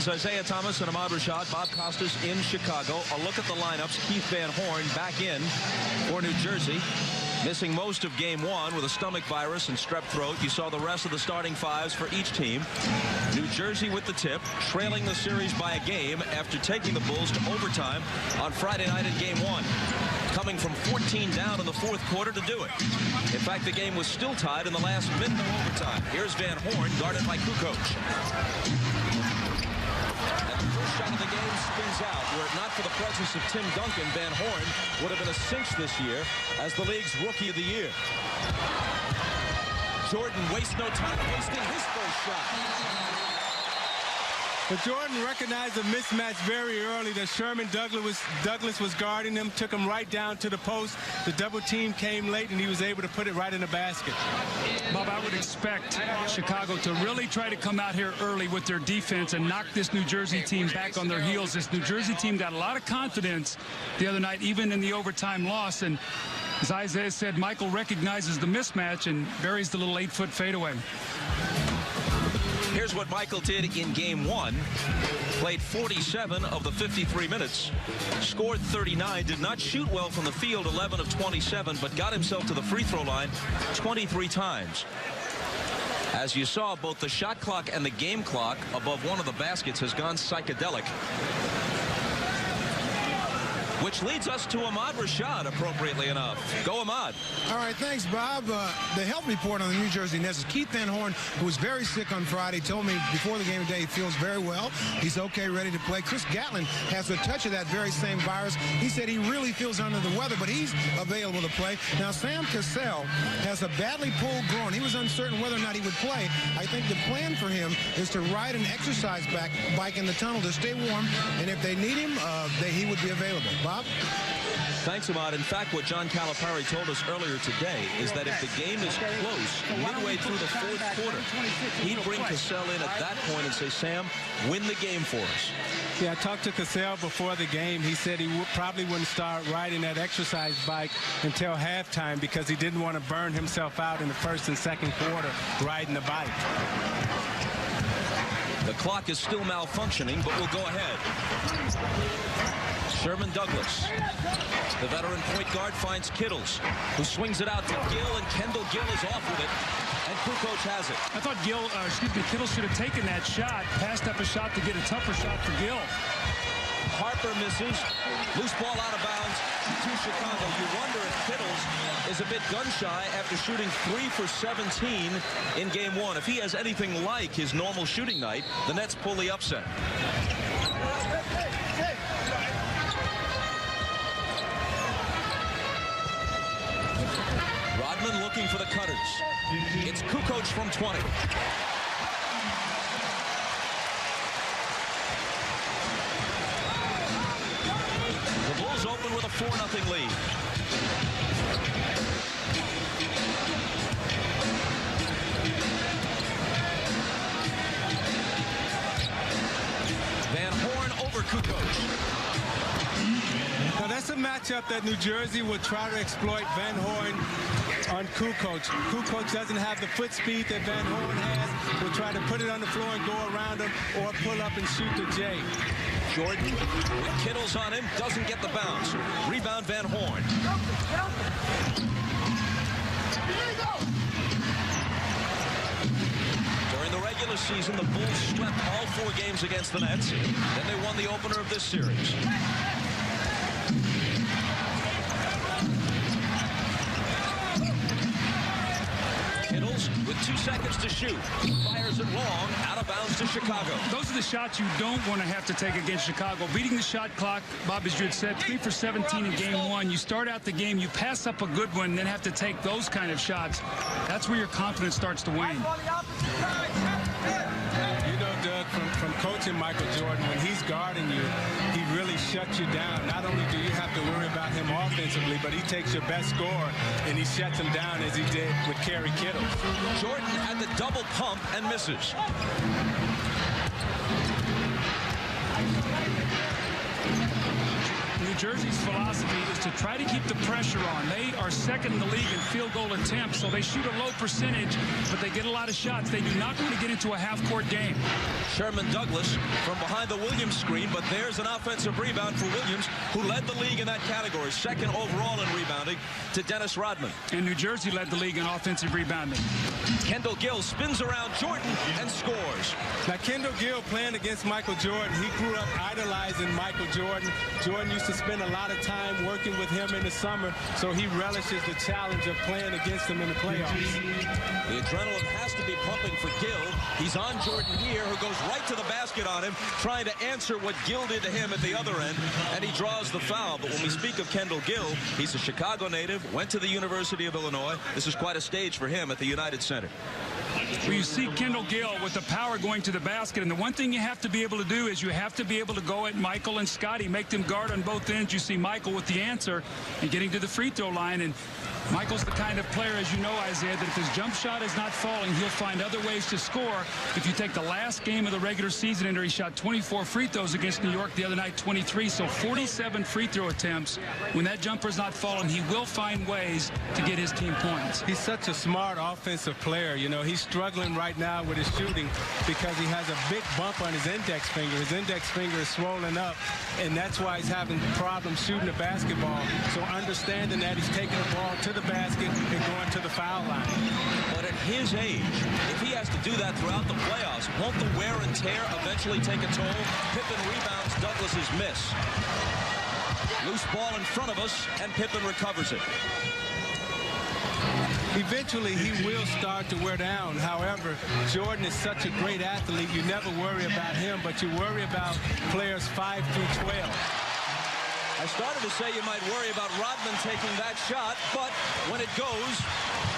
Isaiah Thomas and Ahmad Rashad, Bob Costas in Chicago. A look at the lineups. Keith Van Horn back in for New Jersey. Missing most of game one with a stomach virus and strep throat. You saw the rest of the starting fives for each team. New Jersey with the tip, trailing the series by a game after taking the Bulls to overtime on Friday night in game one. Coming from 14 down in the fourth quarter to do it. In fact, the game was still tied in the last minute of overtime. Here's Van Horn, guarded by Kukoc. Shot of the game spins out. Were it not for the presence of Tim Duncan, Van Horn would have been a cinch this year as the league's Rookie of the Year. Jordan wastes no time wasting his first shot. But Jordan recognized a mismatch very early that Sherman Douglas was guarding him, took him right down to the post. The double team came late, and he was able to put it right in the basket. Bob, I would expect Chicago to really try to come out here early with their defense and knock this New Jersey team back on their heels. This New Jersey team got a lot of confidence the other night, even in the overtime loss. And as Isaiah said, Michael recognizes the mismatch and buries the little 8-foot fadeaway. Here's what Michael did in game one. Played 47 of the 53 minutes. Scored 39. Did not shoot well from the field, 11 of 27, but got himself to the free throw line 23 times. As you saw, both the shot clock and the game clock above one of the baskets has gone psychedelic. Which leads us to Ahmad Rashad, appropriately enough. Go, Ahmad. All right, thanks, Bob. The health report on the New Jersey Nets is Keith Van Horn, who was very sick on Friday, told me before the game today he feels very well. He's okay, ready to play. Chris Gatlin has a touch of that very same virus. He said he really feels under the weather, but he's available to play. Now, Sam Cassell has a badly pulled groin. He was uncertain whether or not he would play. I think the plan for him is to ride an exercise bike in the tunnel to stay warm, and if they need him, he would be available. Bob? Thanks, Ahmad. In fact, what John Calipari told us earlier today is that if the game is close, midway through the fourth quarter, he'd bring Cassell in at that point and say, Sam, win the game for us. Yeah, I talked to Cassell before the game. He said he probably wouldn't start riding that exercise bike until halftime because he didn't want to burn himself out in the first and second quarter riding the bike. The clock is still malfunctioning, but we'll go ahead. Sherman Douglas, the veteran point guard, finds Kittles, who swings it out to Gill, and Kendall Gill is off with it, and Kukoc has it. I thought Kittles should have taken that shot, passed up a shot to get a tougher shot for Gill. Harper misses, loose ball out of bounds to Chicago. You wonder if Kittles is a bit gun-shy after shooting 3 for 17 in game one. If he has anything like his normal shooting night, the Nets pull the upset. Rodman looking for the cutters. It's Kukoc from 20. The Bulls open with a 4-0 lead. Van Horn over Kukoc. Now, that's a matchup that New Jersey will try to exploit Van Horn on Kukoc. Kukoc doesn't have the foot speed that Van Horn has. Will try to put it on the floor and go around him or pull up and shoot the J. Jordan with Kittles on him, doesn't get the bounce. Rebound Van Horn. During the regular season, the Bulls swept all 4 games against the Nets. Then they won the opener of this series. Kittles with 2 seconds to shoot. Fires it long, out of bounds to Chicago. Those are the shots you don't want to have to take against Chicago. Beating the shot clock, Bob, as you had said, 3 for 17 in game one. You start out the game, you pass up a good one, then have to take those kind of shots. That's where your confidence starts to wane. You know, Doug, from coaching Michael Jordan, when he's guarding you, he really shuts you down. Not only do you have to worry about him offensively, but he takes your best scorer and he shuts him down as he did with Kerry Kittles. Jordan had the double pump and misses. New Jersey's philosophy is to try to keep the pressure on. They are second in the league in field goal attempts, so they shoot a low percentage, but they get a lot of shots. They do not want to get into a half-court game. Sherman Douglas from behind the Williams screen, but there's an offensive rebound for Williams, who led the league in that category, second overall in rebounding to Dennis Rodman. And New Jersey led the league in offensive rebounding. Kendall Gill spins around Jordan and scores. Now, Kendall Gill playing against Michael Jordan, he grew up idolizing Michael Jordan. Jordan used to spend a lot of time working with him in the summer, so he relishes the challenge of playing against him in the playoffs. The adrenaline has to be pumping for Gill. He's on Jordan here, who goes right to the basket on him, trying to answer what Gill did to him at the other end, and he draws the foul. But when we speak of Kendall Gill, he's a Chicago native, went to the University of Illinois. This is quite a stage for him at the United Center. Well, you see Kendall Gill with the power going to the basket, and the one thing you have to be able to do is you have to be able to go at Michael and Scotty, make them guard on both ends. You see Michael with the answer and getting to the free throw line, and Michael's the kind of player, as you know, Isaiah, that if his jump shot is not falling, he'll find other ways to score. If you take the last game of the regular season ender, he shot 24 free throws against New York the other night, 23, so 47 free throw attempts. When that jumper's not falling, he will find ways to get his team points. He's such a smart offensive player. You know, he's struggling right now with his shooting because he has a big bump on his index finger. His index finger is swollen up, and that's why he's having problems shooting the basketball. So understanding that, he's taking the ball to the basket and going to the foul line. But at his age, if he has to do that throughout the playoffs, won't the wear and tear eventually take a toll? Pippen rebounds Douglas's miss. Loose ball in front of us, and Pippen recovers it. Eventually, he will start to wear down. However, Jordan is such a great athlete, you never worry about him, but you worry about players 5 through 12. I started to say you might worry about Rodman taking that shot, but when it goes,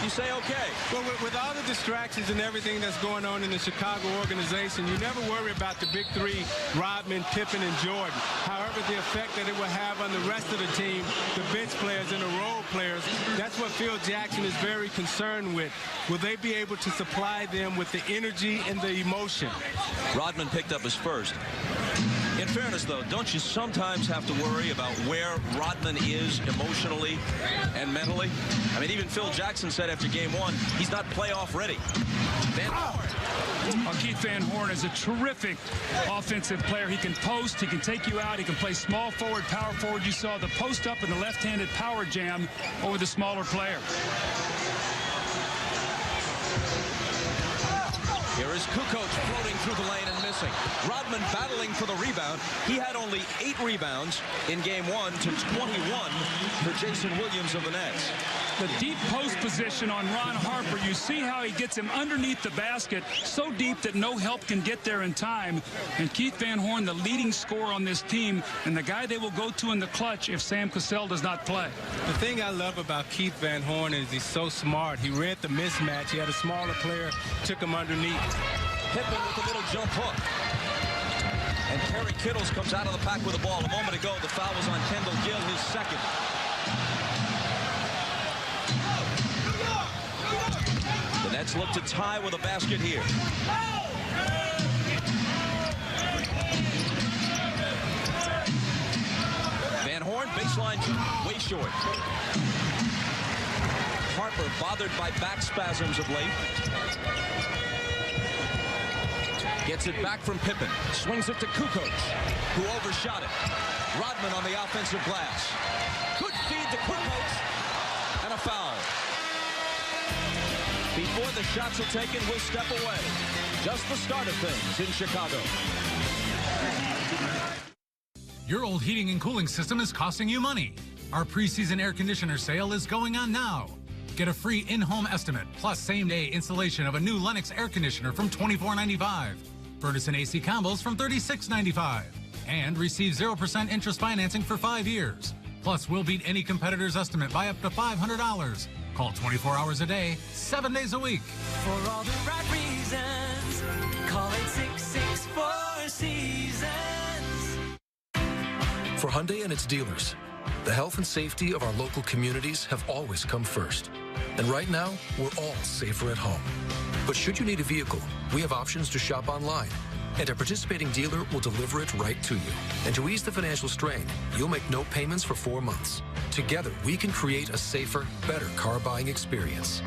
you say, okay. Well, with all the distractions and everything that's going on in the Chicago organization, you never worry about the big three, Rodman, Pippen, and Jordan. However, the effect that it will have on the rest of the team, the bench players and the role players, that's what Phil Jackson is very concerned with. Will they be able to supply them with the energy and the emotion? Rodman picked up his first. In fairness, though, don't you sometimes have to worry about where Rodman is emotionally and mentally? I mean, even Phil Jackson said after game one, he's not playoff ready. Van Horn. Well, Keith Van Horn is a terrific offensive player. He can post, he can take you out, he can play small forward, power forward. You saw the post up and the left-handed power jam over the smaller player. Here is Kukoc floating through the lane and missing. Rodman battling for the rebound. He had only 8 rebounds in game one to 21 for Jason Williams of the Nets. The deep post position on Ron Harper, you see how he gets him underneath the basket, so deep that no help can get there in time. And Keith Van Horn, the leading scorer on this team, and the guy they will go to in the clutch if Sam Cassell does not play. The thing I love about Keith Van Horn is he's so smart. He read the mismatch. He had a smaller player, took him underneath. Pippen with a little jump hook. And Kerry Kittles comes out of the pack with the ball. A moment ago, the foul was on Kendall Gill, his second. The Nets look to tie with a basket here. Van Horn, baseline, way short. Harper bothered by back spasms of late. Gets it back from Pippen. Swings it to Kukoc, who overshot it. Rodman on the offensive glass. Good feed to Kukoc, and a foul. Before the shots are taken, we'll step away. Just the start of things in Chicago. Your old heating and cooling system is costing you money. Our preseason air conditioner sale is going on now. Get a free in-home estimate plus same-day installation of a new Lennox air conditioner from $24.95. Furnace and AC combos from $36.95. And receive 0% interest financing for 5 years. Plus, we'll beat any competitor's estimate by up to $500. Call 24 hours a day, 7 days a week. For all the right reasons, call 866-4 Seasons. For Hyundai and its dealers, the health and safety of our local communities have always come first. And right now, we're all safer at home. But should you need a vehicle, we have options to shop online. and a participating dealer will deliver it right to you. And to ease the financial strain, you'll make no payments for 4 months. Together, we can create a safer, better car buying experience.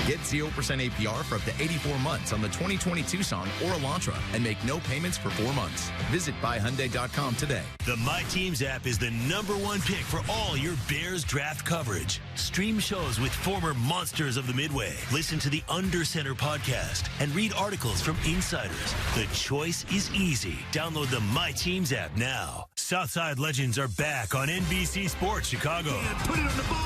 Get 0% APR for up to 84 months on the 2020 Tucson or Elantra and make no payments for 4 months. Visit buyhyundai.com today. The My Teams app is the #1 pick for all your Bears draft coverage. Stream shows with former monsters of the Midway. Listen to the Under Center podcast and read articles from insiders. The choice is easy. Download the My Teams app now. Southside Legends are back on NBC Sports Chicago. Put it on the board.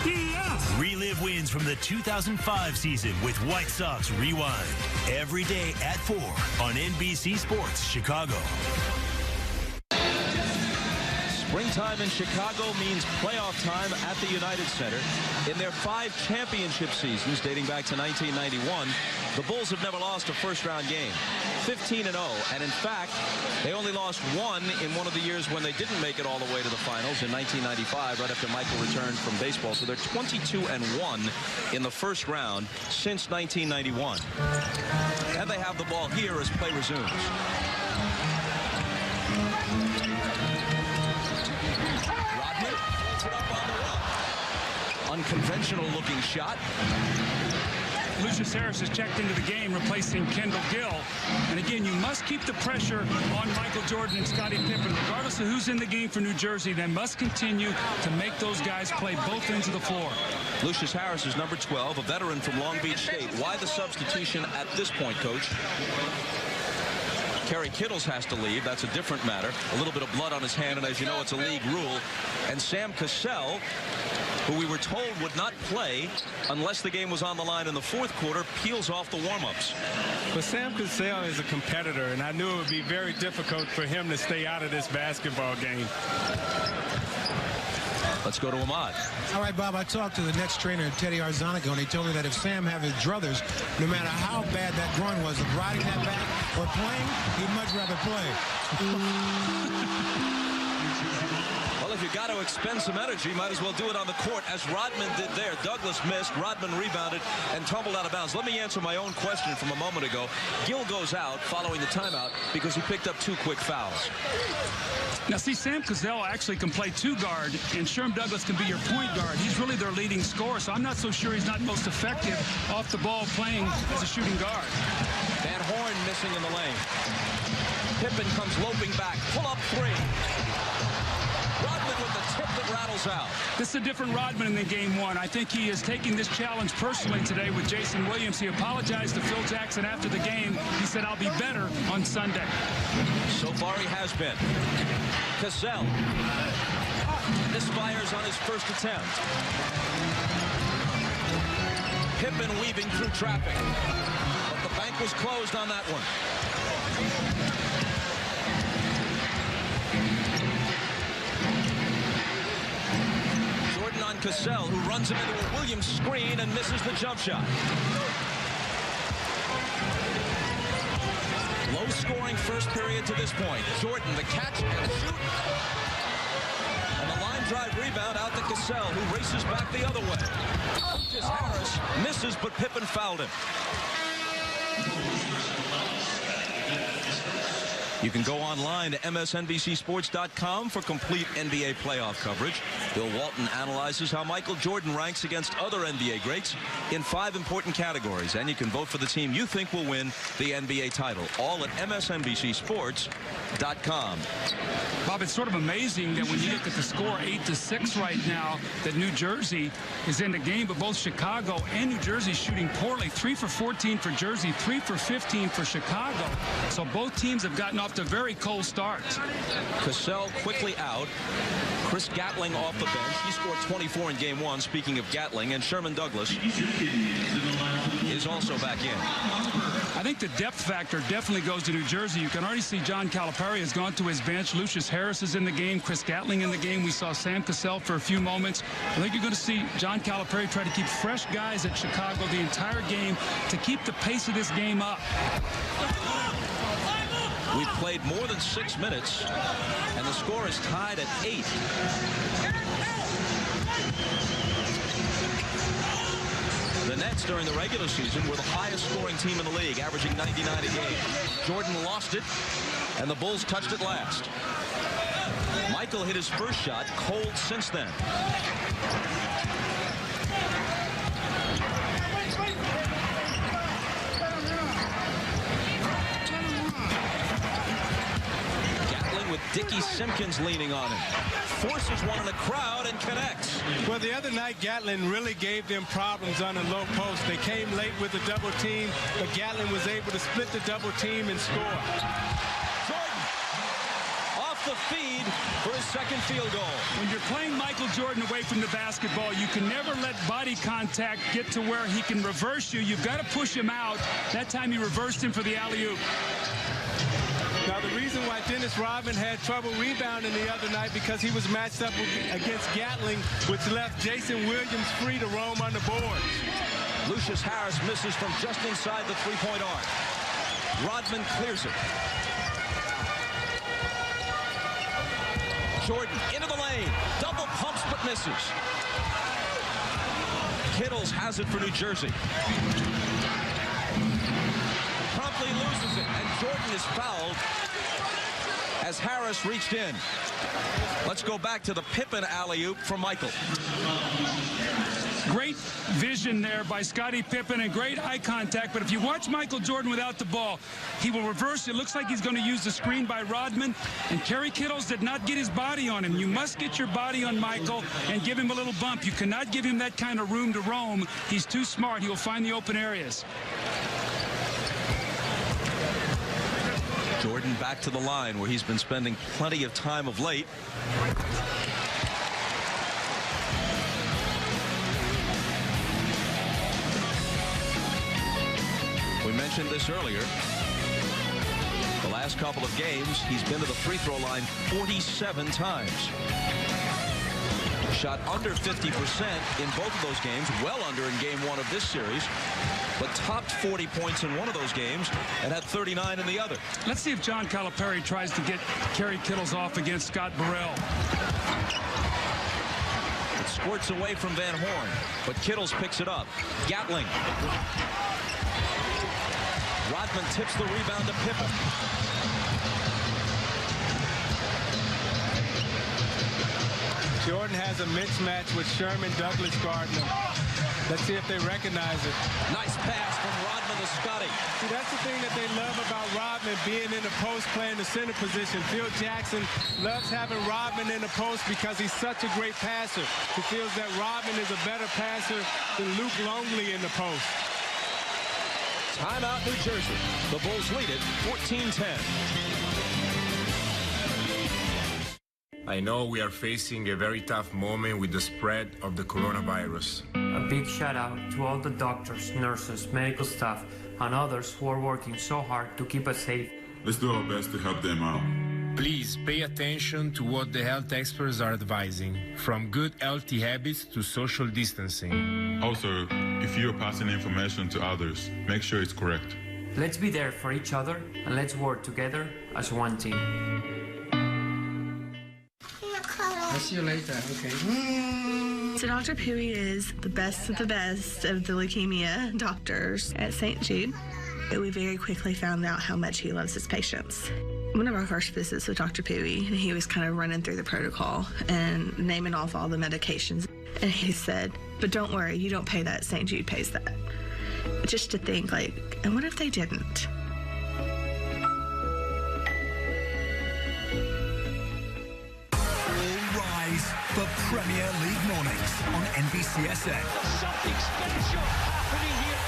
Yeah. Relive wins from the 2005 season with White Sox Rewind. Every day at 4 on NBC Sports Chicago. Springtime in Chicago means playoff time at the United Center. In their 5 championship seasons dating back to 1991, the Bulls have never lost a first-round game. 15-0, and in fact, they only lost 1 in one of the years when they didn't make it all the way to the finals in 1995, right after Michael returned from baseball. So they're 22-1 in the first round since 1991. And they have the ball here as play resumes. Unconventional looking shot. Lucius Harris has checked into the game, replacing Kendall Gill. And again, you must keep the pressure on Michael Jordan and Scottie Pippen. Regardless of who's in the game for New Jersey, they must continue to make those guys play both ends of the floor. Lucius Harris is number 12, a veteran from Long Beach State. Why the substitution at this point, Coach? Kerry Kittles has to leave. That's a different matter. A little bit of blood on his hand, and as you know, it's a league rule. And Sam Cassell, who we were told would not play unless the game was on the line in the fourth quarter, peels off the warm-ups. But Sam Cassell is a competitor, and I knew it would be very difficult for him to stay out of this basketball game. Let's go to Ahmad. All right, Bob, I talked to the Nets trainer, Teddy Arzonico, and he told me that if Sam had his druthers, no matter how bad that groin was, of riding that back or playing, he'd much rather play. Well, if you got to expend some energy, might as well do it on the court, as Rodman did there. Douglas missed, Rodman rebounded, and tumbled out of bounds. Let me answer my own question from a moment ago. Gill goes out following the timeout because he picked up 2 quick fouls. Now, see, Sam Cassell actually can play 2 guard, and Sherm Douglas can be your point guard. He's really their leading scorer, so I'm not so sure he's not most effective off the ball playing as a shooting guard. Van Horn missing in the lane. Pippen comes loping back. Pull-up 3. Rodman with the tip that rattles out. This is a different Rodman in the game 1. I think he is taking this challenge personally today with Jason Williams. He apologized to Phil Jackson after the game. He said, I'll be better on Sunday. So far he has been. Cassell misfires on his first attempt. Pippen weaving through traffic. But the bank was closed on that one. Jordan on Cassell, who runs him into a Williams screen and misses the jump shot. Low-scoring first period to this point. Jordan, the catch and shoot. And the line drive rebound out to Cassell, who races back the other way. Lucius Harris misses, but Pippen fouled him. You can go online to msnbcsports.com for complete NBA playoff coverage. Bill Walton analyzes how Michael Jordan ranks against other NBA greats in 5 important categories. And you can vote for the team you think will win the NBA title. All at msnbcsports.com. Bob, it's sort of amazing that when you look at the score 8-6 right now, that New Jersey is in the game, but both Chicago and New Jersey shooting poorly. 3 for 14 for Jersey, 3 for 15 for Chicago. So both teams have gotten off to very cold starts. Cassell quickly out. Chris Gatling off the bench. He scored 24 in game 1, speaking of Gatling, and Sherman Douglas is also back in. I think the depth factor definitely goes to New Jersey. You can already see John Calipari has gone to his bench. Lucius Harris is in the game. Chris Gatling in the game. We saw Sam Cassell for a few moments. I think you're going to see John Calipari try to keep fresh guys at Chicago the entire game to keep the pace of this game up. We've played more than 6 minutes, and the score is tied at 8. The Nets Reds during the regular season were the highest scoring team in the league, averaging 99 a game. Jordan lost it, and the Bulls touched it last. Michael hit his first shot cold since then. Gatling with Dickie Simpkins leaning on him. Forces one in the crowd and connects. Well, the other night, Gatlin really gave them problems on the low post. They came late with the double team, but Gatlin was able to split the double team and score. Jordan off the feed for his second field goal. When you're playing Michael Jordan away from the basketball, you can never let body contact get to where he can reverse you. You've got to push him out. That time he reversed him for the alley-oop. Now, the reason why Dennis Rodman had trouble rebounding the other night because he was matched up against Gatling, which left Jason Williams free to roam on the board. Lucius Harris misses from just inside the three-point arc. Rodman clears it. Jordan into the lane. Double pumps but misses. Kittles has it for New Jersey. Promptly loses it, and Jordan is fouled as Harris reached in. Let's go back to the Pippen alley-oop from Michael. Great vision there by Scottie Pippen and great eye contact, but if you watch Michael Jordan without the ball, he will reverse. It looks like he's going to use the screen by Rodman, and Kerry Kittles did not get his body on him. You must get your body on Michael and give him a little bump. You cannot give him that kind of room to roam. He's too smart. He will find the open areas. Jordan back to the line where he's been spending plenty of time of late. We mentioned this earlier. The last couple of games, he's been to the free throw line 47 times. Shot under 50% in both of those games, well under in game one of this series, but topped 40 points in one of those games and had 39 in the other. Let's see if John Calipari tries to get Kerry Kittles off against Scott Burrell. It squirts away from Van Horn, but Kittles picks it up. Gatling. Rodman tips the rebound to Pippen. Jordan has a mismatch with Sherman Douglas guarding him. Let's see if they recognize it. Nice pass from Rodman to Scottie. See, that's the thing that they love about Rodman, being in the post, playing the center position. Phil Jackson loves having Rodman in the post because he's such a great passer. He feels that Rodman is a better passer than Luke Longley in the post. Timeout, New Jersey. The Bulls lead it 14-10. I know we are facing a very tough moment with the spread of the coronavirus. A big shout out to all the doctors, nurses, medical staff, and others who are working so hard to keep us safe. Let's do our best to help them out. Please pay attention to what the health experts are advising, from good healthy habits to social distancing. Also, if you're passing information to others, make sure it's correct. Let's be there for each other, and let's work together as one team. I'll see you later, okay. So Dr. Pui is the best of the leukemia doctors at St. Jude. We very quickly found out how much he loves his patients. One of our first visits with Dr. Pui, and he was kind of running through the protocol and naming off all the medications. And he said, but don't worry, you don't pay that, St. Jude pays that. Just to think, like, and what if they didn't? For Premier League mornings on NBCSN. Something special happening here.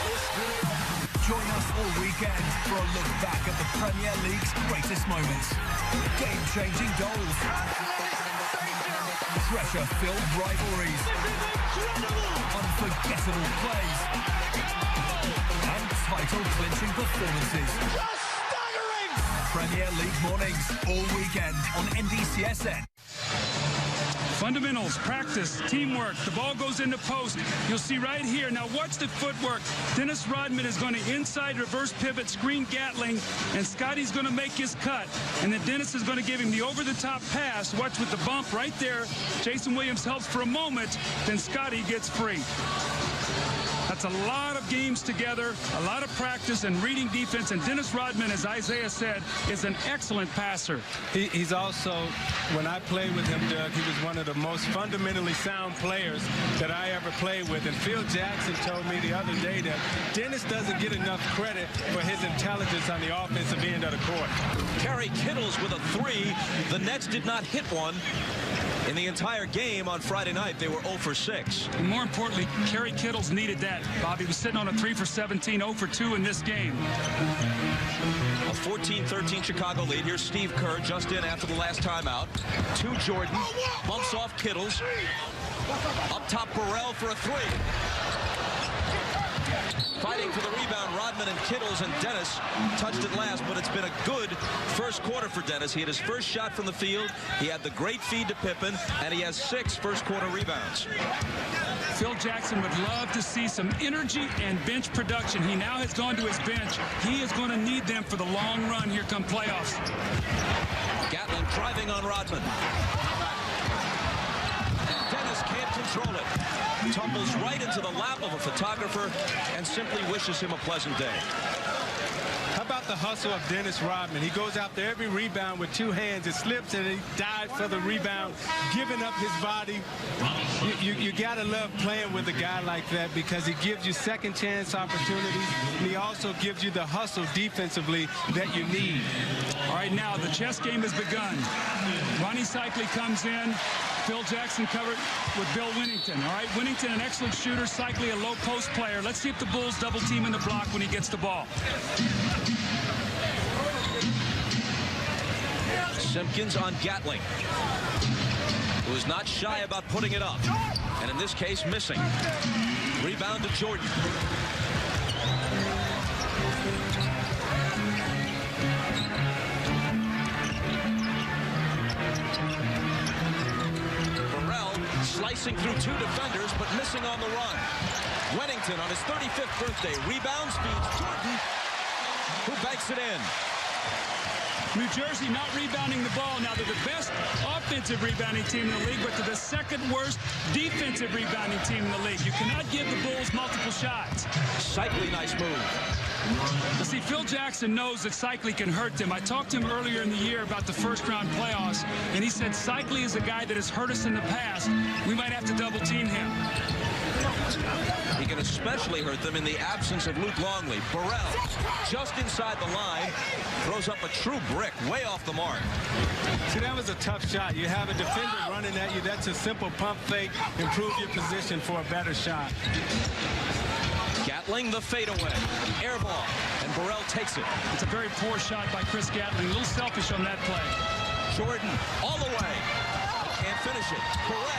Join us all weekend for a look back at the Premier League's greatest moments. Game-changing goals. Pressure-filled rivalries. Unforgettable plays. And title-clinching performances. Staggering! Premier League mornings all weekend on NBCSN. Fundamentals, practice, teamwork. The ball goes into post. You'll see right here. Now watch the footwork. Dennis Rodman is going to inside reverse pivot, screen Gatling, and Scottie's going to make his cut. And then Dennis is going to give him the over-the-top pass. Watch with the bump right there. Jason Williams helps for a moment. Then Scottie gets free. That's It's a lot of games together, a lot of practice and reading defense. And Dennis Rodman, as Isaiah said, is an excellent passer. He's also, when I played with him, Doug, he was one of the most fundamentally sound players that I ever played with. And Phil Jackson told me the other day that Dennis doesn't get enough credit for his intelligence on the offensive end of the court. Kerry Kittles with a 3. The Nets did not hit one in the entire game on Friday night. They were 0 for 6. And more importantly, Kerry Kittles needed that. Bobby was sitting on a 3 for 17, 0 for 2 in this game. A 14-13 Chicago lead. Here's Steve Kerr just in after the last timeout. To Jordan. Bumps off Kittles. Up top, Burrell for a 3. Fighting for the rebound, Rodman and Kittles, and Dennis touched it last, but it's been a good first quarter for Dennis. He had his first shot from the field. He had the great feed to Pippen, and he has 6 first-quarter rebounds. Phil Jackson would love to see some energy and bench production. He now has gone to his bench. He is going to need them for the long run. Here come playoffs. Gatlin driving on Rodman. Dennis can't control it. Tumbles right into the lap of a photographer and simply wishes him a pleasant day. How about the hustle of Dennis Rodman? He goes out there every rebound with 2 hands. It slips and he dives for the rebound, giving up his body. You got to love playing with a guy like that because he gives you second chance opportunities, and he also gives you the hustle defensively that you need. All right, now the chess game has begun. Ronnie Cycli comes in. Phil Jackson covered with Bill Winnington. All right, Winnington, an excellent shooter. Cycli, a low post player. Let's see if the Bulls double team in the block when he gets the ball. Simpkins on Gatling, who is not shy about putting it up, and in this case missing. Rebound to Jordan. Burrell slicing through 2 defenders but missing on the run. Wennington on his 35th birthday rebounds, feeds Jordan, who banks it in. New Jersey not rebounding the ball. Now they're the best offensive rebounding team in the league, but they're the second worst defensive rebounding team in the league. You cannot give the Bulls multiple shots. Cycli, nice move. But see, Phil Jackson knows that Cycli can hurt them. I talked to him earlier in the year about the first-round playoffs, and he said Cycli is a guy that has hurt us in the past. We might have to double-team him. He can especially hurt them in the absence of Luke Longley. Burrell, just inside the line, throws up a true brick, way off the mark. See, that was a tough shot. You have a defender running at you. That's a simple pump fake. Improve your position for a better shot. Gatling, the fadeaway. Air ball, and Burrell takes it. It's a very poor shot by Chris Gatling. A little selfish on that play. Jordan, all the way. Can't finish it. Burrell.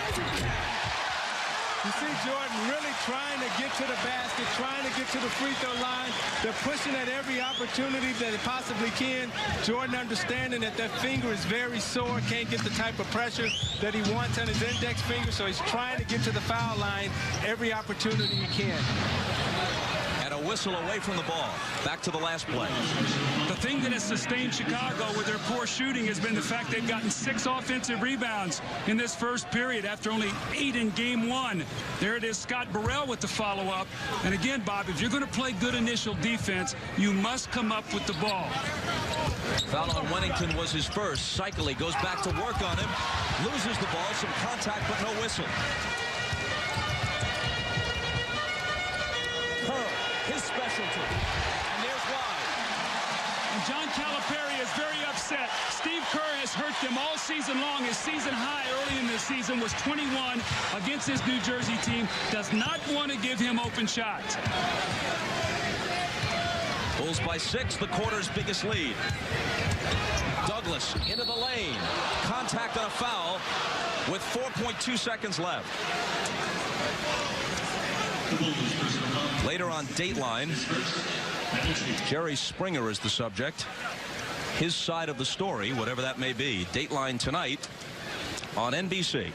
You see Jordan really trying to get to the basket, trying to get to the free throw line. They're pushing at every opportunity that they possibly can. Jordan understanding that that finger is very sore, can't get the type of pressure that he wants on his index finger, so he's trying to get to the foul line every opportunity he can. And a whistle away from the ball. Back to the last play. The thing that has sustained Chicago with their poor shooting has been the fact they've gotten 6 offensive rebounds in this first period after only 8 in game 1. There it is, Scott Burrell with the follow-up. And again, Bob, if you're going to play good initial defense, you must come up with the ball. Foul on Wennington was his first. Cycli goes back to work on him. Loses the ball, some contact, but no whistle. His specialty. And there's why. And John Calipari is very upset. Steve Kerr has hurt them all season long. His season high early in the season was 21 against this New Jersey team. Does not want to give him open shots. Bulls by 6, the quarter's biggest lead. Douglas into the lane. Contact on a foul with 4.2 seconds left. Later on Dateline, Jerry Springer is the subject. His side of the story, whatever that may be. Dateline tonight on NBC.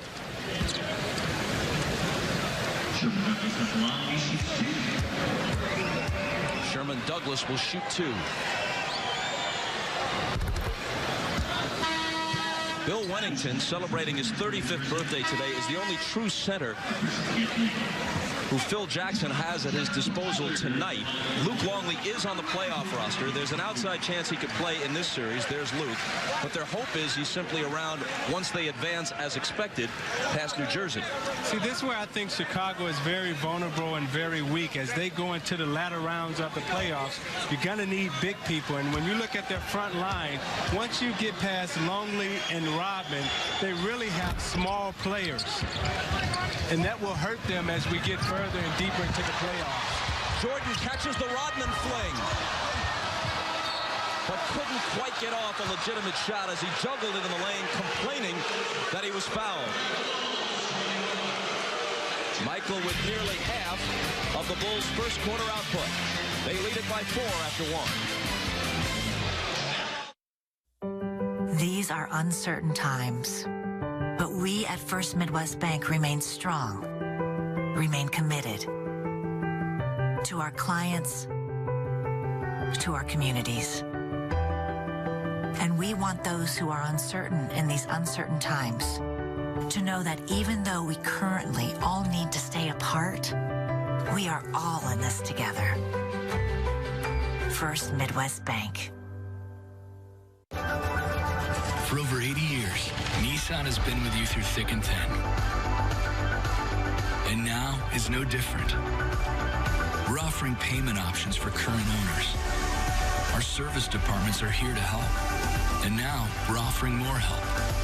Sherman Douglas will shoot 2. Bill Wennington, celebrating his 35th birthday today, is the only true center who Phil Jackson has at his disposal tonight. Luke Longley is on the playoff roster. There's an outside chance he could play in this series. There's Luke. But their hope is he's simply around once they advance as expected past New Jersey. See, this is where I think Chicago is very vulnerable and very weak. As they go into the latter rounds of the playoffs, you're going to need big people. And when you look at their front line, once you get past Longley and Rodman, they really have small players. And that will hurt them as we get further and deeper into the playoffs. Jordan catches the Rodman fling, but couldn't quite get off a legitimate shot as he juggled it in the lane, complaining that he was fouled. Michael with nearly half of the Bulls' first quarter output. They lead it by 4 after 1. These are uncertain times, but we at First Midwest Bank remain strong, remain committed to our clients, to our communities. And we want those who are uncertain in these uncertain times to know that even though we currently all need to stay apart, we are all in this together. First Midwest Bank. For over 80 years, Nissan has been with you through thick and thin. And now is no different. We're offering payment options for current owners. Our service departments are here to help. And now we're offering more help.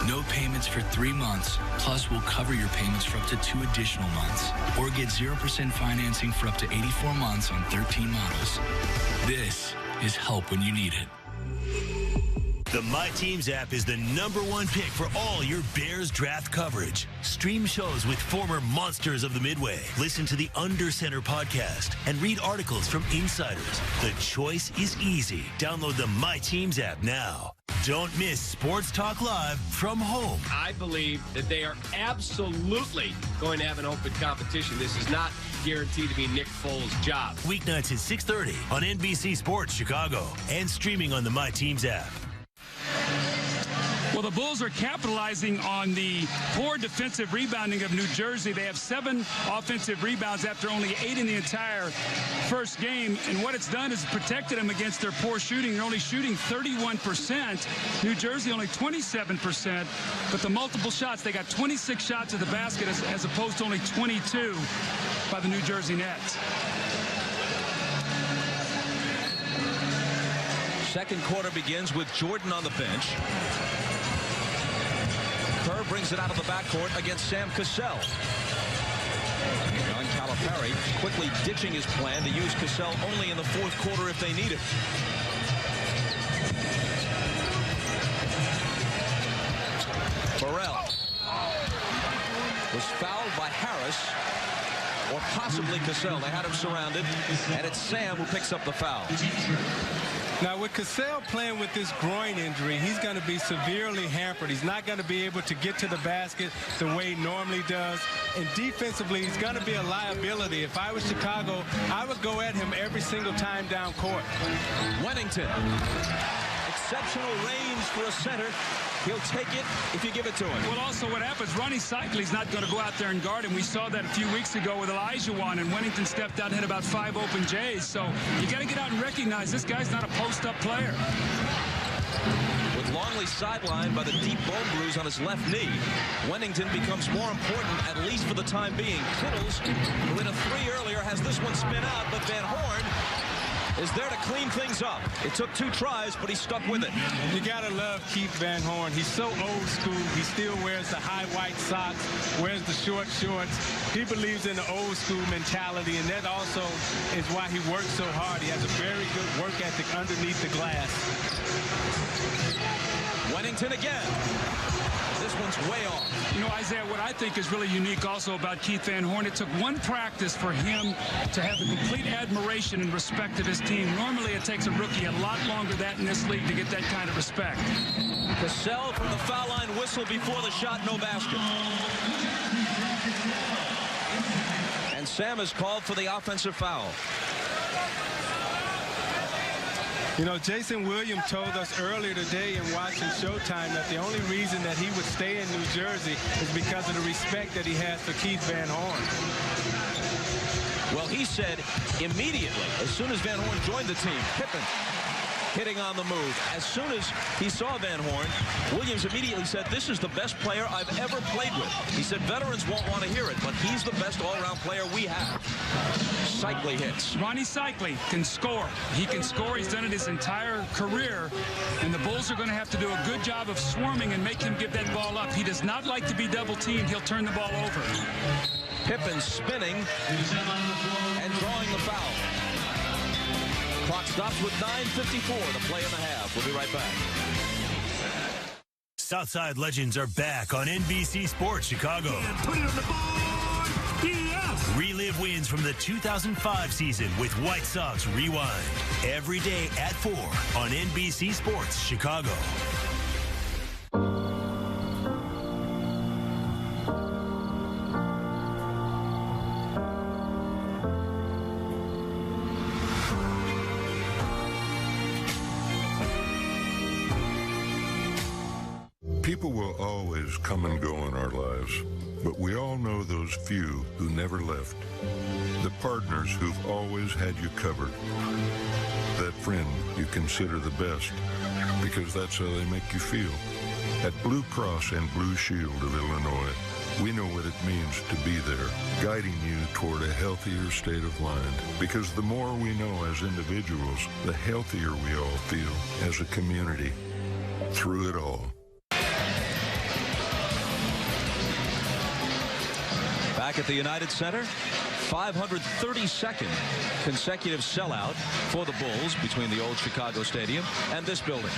No payments for 3 months, plus we'll cover your payments for up to 2 additional months. Or get 0% financing for up to 84 months on 13 models. This is help when you need it. The My Teams app is the #1 pick for all your Bears draft coverage. Stream shows with former monsters of the Midway. Listen to the Under Center podcast and read articles from insiders. The choice is easy. Download the My Teams app now. Don't miss Sports Talk Live from home. I believe that they are absolutely going to have an open competition. This is not guaranteed to be Nick Foles' job. Weeknights at 6:30 on NBC Sports Chicago and streaming on the My Teams app. Well, the Bulls are capitalizing on the poor defensive rebounding of New Jersey. They have 7 offensive rebounds after only 8 in the entire first game. And what it's done is protected them against their poor shooting. They're only shooting 31%. New Jersey only 27%. But the multiple shots, they got 26 shots at the basket as opposed to only 22 by the New Jersey Nets. Second quarter begins with Jordan on the bench. Kerr brings it out of the backcourt against Sam Cassell. John Calipari quickly ditching his plan to use Cassell only in the fourth quarter if they need it. Burrell was fouled by Harris or possibly Cassell. They had him surrounded, and it's Sam who picks up the foul. Now, with Cassell playing with this groin injury, he's going to be severely hampered. He's not going to be able to get to the basket the way he normally does. And defensively, he's going to be a liability. If I was Chicago, I would go at him every single time down court. Wennington, exceptional range for a center. He'll take it if you give it to him. Well, also what happens, Ronnie Cycli's not going to go out there and guard him. We saw that a few weeks ago with Olajuwon, and Wennington stepped out and hit about 5 open J's. So you got to get out and recognize this guy's not a post-up player. With Longley sidelined by the deep bone bruise on his left knee, Wennington becomes more important, at least for the time being. Kittles, who hit a 3 earlier, has this one spin out, but Van Horn is there to clean things up. It took 2 tries, but he stuck with it. You gotta love Keith Van Horn. He's so old school. He still wears the high white socks, wears the short shorts. He believes in the old school mentality, and that also is why he works so hard. He has a very good work ethic underneath the glass. Wennington again. This one's way off. You know, Isaiah, what I think is really unique also about Keith Van Horn, it took 1 practice for him to have the complete admiration and respect of his team. Normally, it takes a rookie a lot longer than that in this league to get that kind of respect. Cassell from the foul line whistle before the shot, no basket. And Sam is called for the offensive foul. You know, Jason Williams told us earlier today in watching Showtime that the only reason that he would stay in New Jersey is because of the respect that he has for Keith Van Horn. Well, he said immediately, as soon as Van Horn joined the team, Pippen hitting on the move. As soon as he saw Van Horn, Williams immediately said, this is the best player I've ever played with. He said veterans won't want to hear it, but he's the best all-around player we have. Cycli hits. Ronnie Cycli can score. He can score. He's done it his entire career. And the Bulls are going to have to do a good job of swarming and make him give that ball up. He does not like to be double-teamed. He'll turn the ball over. Pippen spinning and drawing the foul. Clock stops with 9:54 to play in the half. We'll be right back. Southside Legends are back on NBC Sports Chicago. Put it on the board. Yes. Relive wins from the 2005 season with White Sox Rewind. Every day at 4 on NBC Sports Chicago. People will always come and go in our lives, but we all know those few who never left. The partners who've always had you covered. That friend you consider the best, because that's how they make you feel. At Blue Cross and Blue Shield of Illinois, we know what it means to be there, guiding you toward a healthier state of mind. Because the more we know as individuals, the healthier we all feel as a community. Through it all. Back at the United Center, 532nd consecutive sellout for the Bulls between the old Chicago Stadium and this building.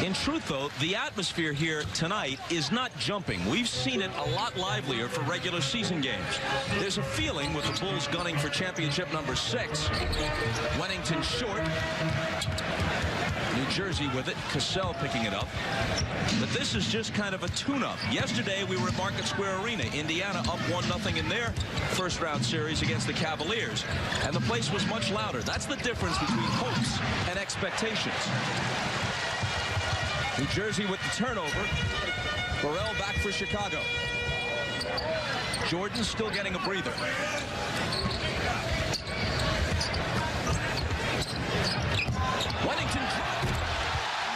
In truth, though, the atmosphere here tonight is not jumping. We've seen it a lot livelier for regular season games. There's a feeling with the Bulls gunning for championship number 6. Wennington short. New Jersey with it. Cassell picking it up. But this is just kind of a tune-up. Yesterday, we were at Market Square Arena. Indiana up 1-0 in their first-round series against the Cavaliers. And the place was much louder. That's the difference between hopes and expectations. New Jersey with the turnover. Burrell back for Chicago. Jordan still getting a breather. Wennington dropped.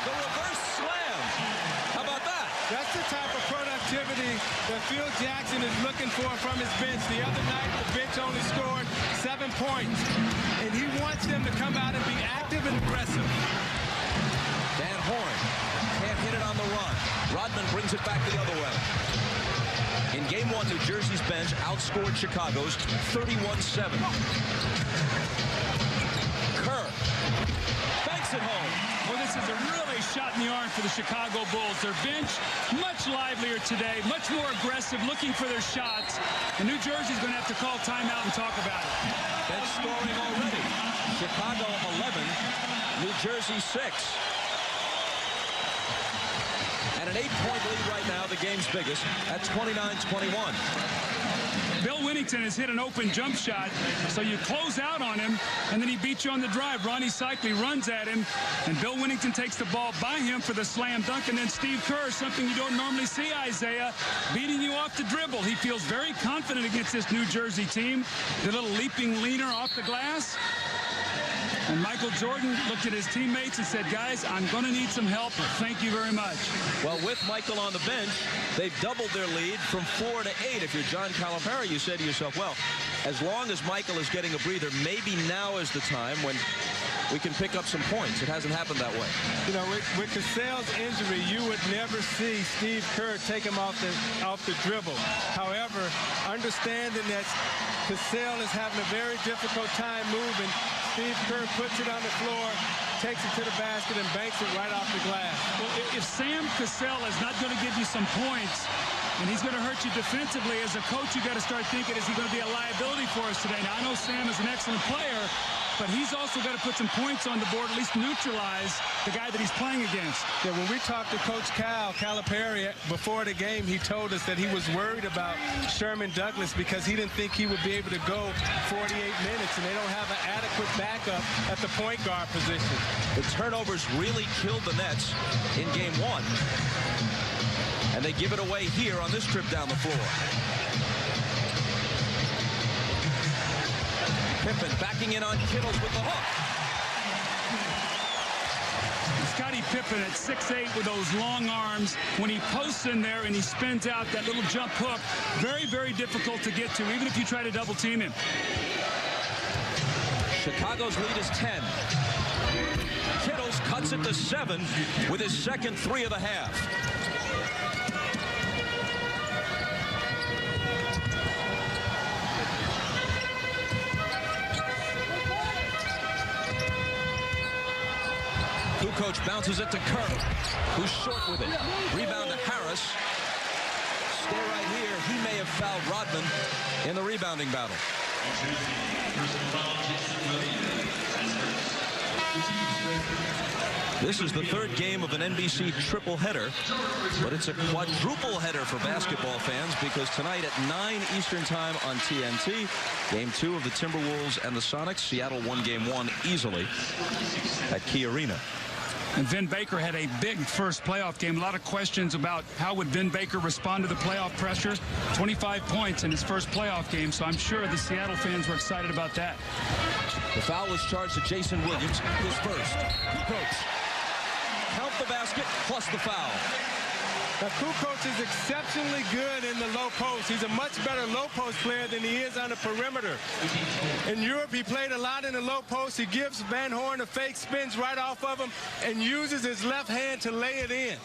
The reverse slam. How about that? That's the type of productivity that Phil Jackson is looking for from his bench. The other night, the bench only scored 7 points. And he wants them to come out and be active and aggressive. Van Horn can't hit it on the run. Rodman brings it back the other way. In Game 1, New Jersey's bench outscored Chicago's 31-7. Kerr banks it home. Well, this is a really shot in the arm for the Chicago Bulls. Their bench much livelier today, much more aggressive, looking for their shots. And New Jersey's going to have to call timeout and talk about it. Bench scoring already. Chicago 11, New Jersey 6. And an 8-point lead right now, the game's biggest, at 29-21. Bill Wennington has hit an open jump shot, so you close out on him, and then he beats you on the drive. Ronnie Cycli runs at him, and Bill Wennington takes the ball by him for the slam dunk, and then Steve Kerr, something you don't normally see, Isaiah, beating you off the dribble. He feels very confident against this New Jersey team. The little leaping leaner off the glass. And Michael Jordan looked at his teammates and said, guys, I'm going to need some help. Thank you very much. Well, with Michael on the bench, they've doubled their lead from 4 to 8. If you're John Calipari, you say to yourself, well, as long as Michael is getting a breather, maybe now is the time when we can pick up some points. It hasn't happened that way. You know, with Cassell's injury, you would never see Steve Kerr take him off the dribble. However, understanding that Cassell is having a very difficult time moving, Steve Kerr puts it on the floor, takes it to the basket, and banks it right off the glass. Well, if Sam Cassell is not going to give you some points, And he's going to hurt you defensively. As a coach, you got to start thinking, is he going to be a liability for us today? Now, I know Sam is an excellent player, but he's also got to put some points on the board, at least neutralize the guy that he's playing against. Yeah, when we talked to Coach Calipari before the game, he told us that he was worried about Sherman Douglas because he didn't think he would be able to go 48 minutes, and they don't have an adequate backup at the point guard position. The turnovers really killed the Nets in game one. And they give it away here on this trip down the floor. Pippen backing in on Kittles with the hook. Scottie Pippen at 6'8" with those long arms. When he posts in there and he spins out that little jump hook, very, very difficult to get to, even if you try to double team him. Chicago's lead is 10. Kittles cuts it to 7 with his second 3 of the half. Kukoc bounces it to Kerr, who's short with it. Rebound to Harris. Stay right here. He may have fouled Rodman in the rebounding battle. This is the third game of an NBC triple header, but it's a quadruple header for basketball fans because tonight at 9 Eastern time on TNT, game 2 of the Timberwolves and the Sonics. Seattle won game 1 easily at Key Arena. And Vin Baker had a big first playoff game. A lot of questions about how would Vin Baker respond to the playoff pressure. 25 points in his first playoff game, so I'm sure the Seattle fans were excited about that. The foul was charged to Jason Williams, his first. Kukoc. Count the basket plus the foul. Now, Kukoc is exceptionally good in the low post. He's a much better low post player than he is on the perimeter. In Europe, he played a lot in the low post. He gives Van Horn a fake, spins right off of him, and uses his left hand to lay it in.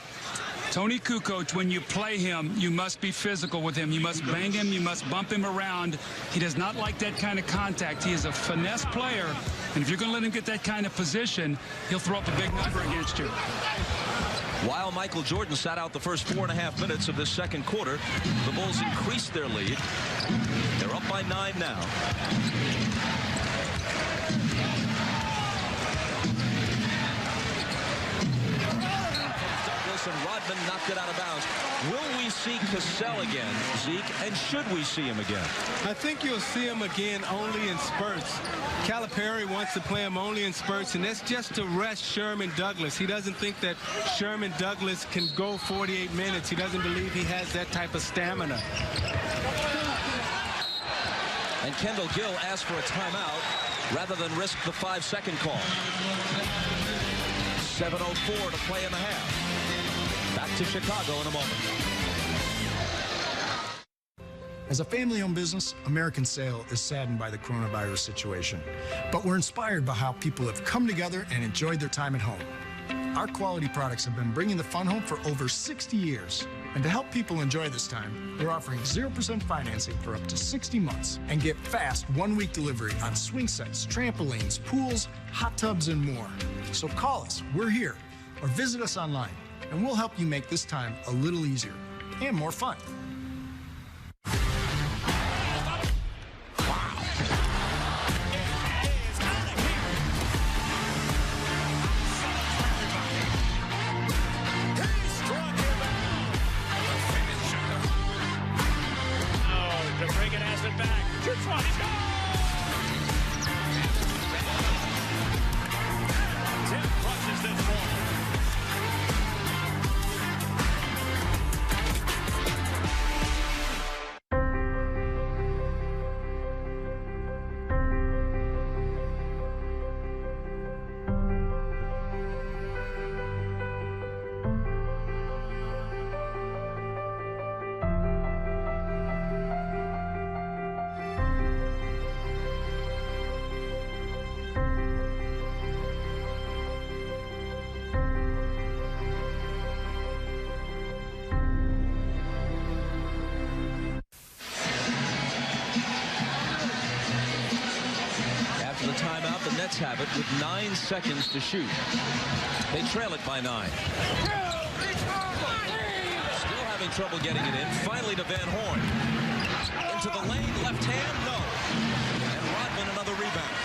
Tony Kukoc, when you play him, you must be physical with him. You must bang him. You must bump him around. He does not like that kind of contact. He is a finesse player, and if you're going to let him get that kind of position, he'll throw up a big number against you. While Michael Jordan sat out the first 4.5 minutes of this second quarter, the Bulls increased their lead. They're up by 9 now. Douglas and Rodman knocked it out of bounds. Will we see Cassell again, Zeke, and should we see him again? I think you'll see him again only in spurts. Calipari wants to play him only in spurts, and that's just to rest Sherman Douglas. He doesn't think that Sherman Douglas can go 48 minutes. He doesn't believe he has that type of stamina. And Kendall Gill asked for a timeout rather than risk the 5-second call. 7:04 to play in the half. Back to Chicago in a moment. As a family-owned business, American Sail is saddened by the coronavirus situation. But we're inspired by how people have come together and enjoyed their time at home. Our quality products have been bringing the fun home for over 60 years. And to help people enjoy this time, they're offering 0% financing for up to 60 months and get fast 1-week delivery on swing sets, trampolines, pools, hot tubs, and more. So call us, we're here, or visit us online, and we'll help you make this time a little easier and more fun. Have it with 9 seconds to shoot. They trail it by 9. Still have having trouble getting it in. Finally to Van Horn. Into the lane, left hand, no. And Rodman another rebound.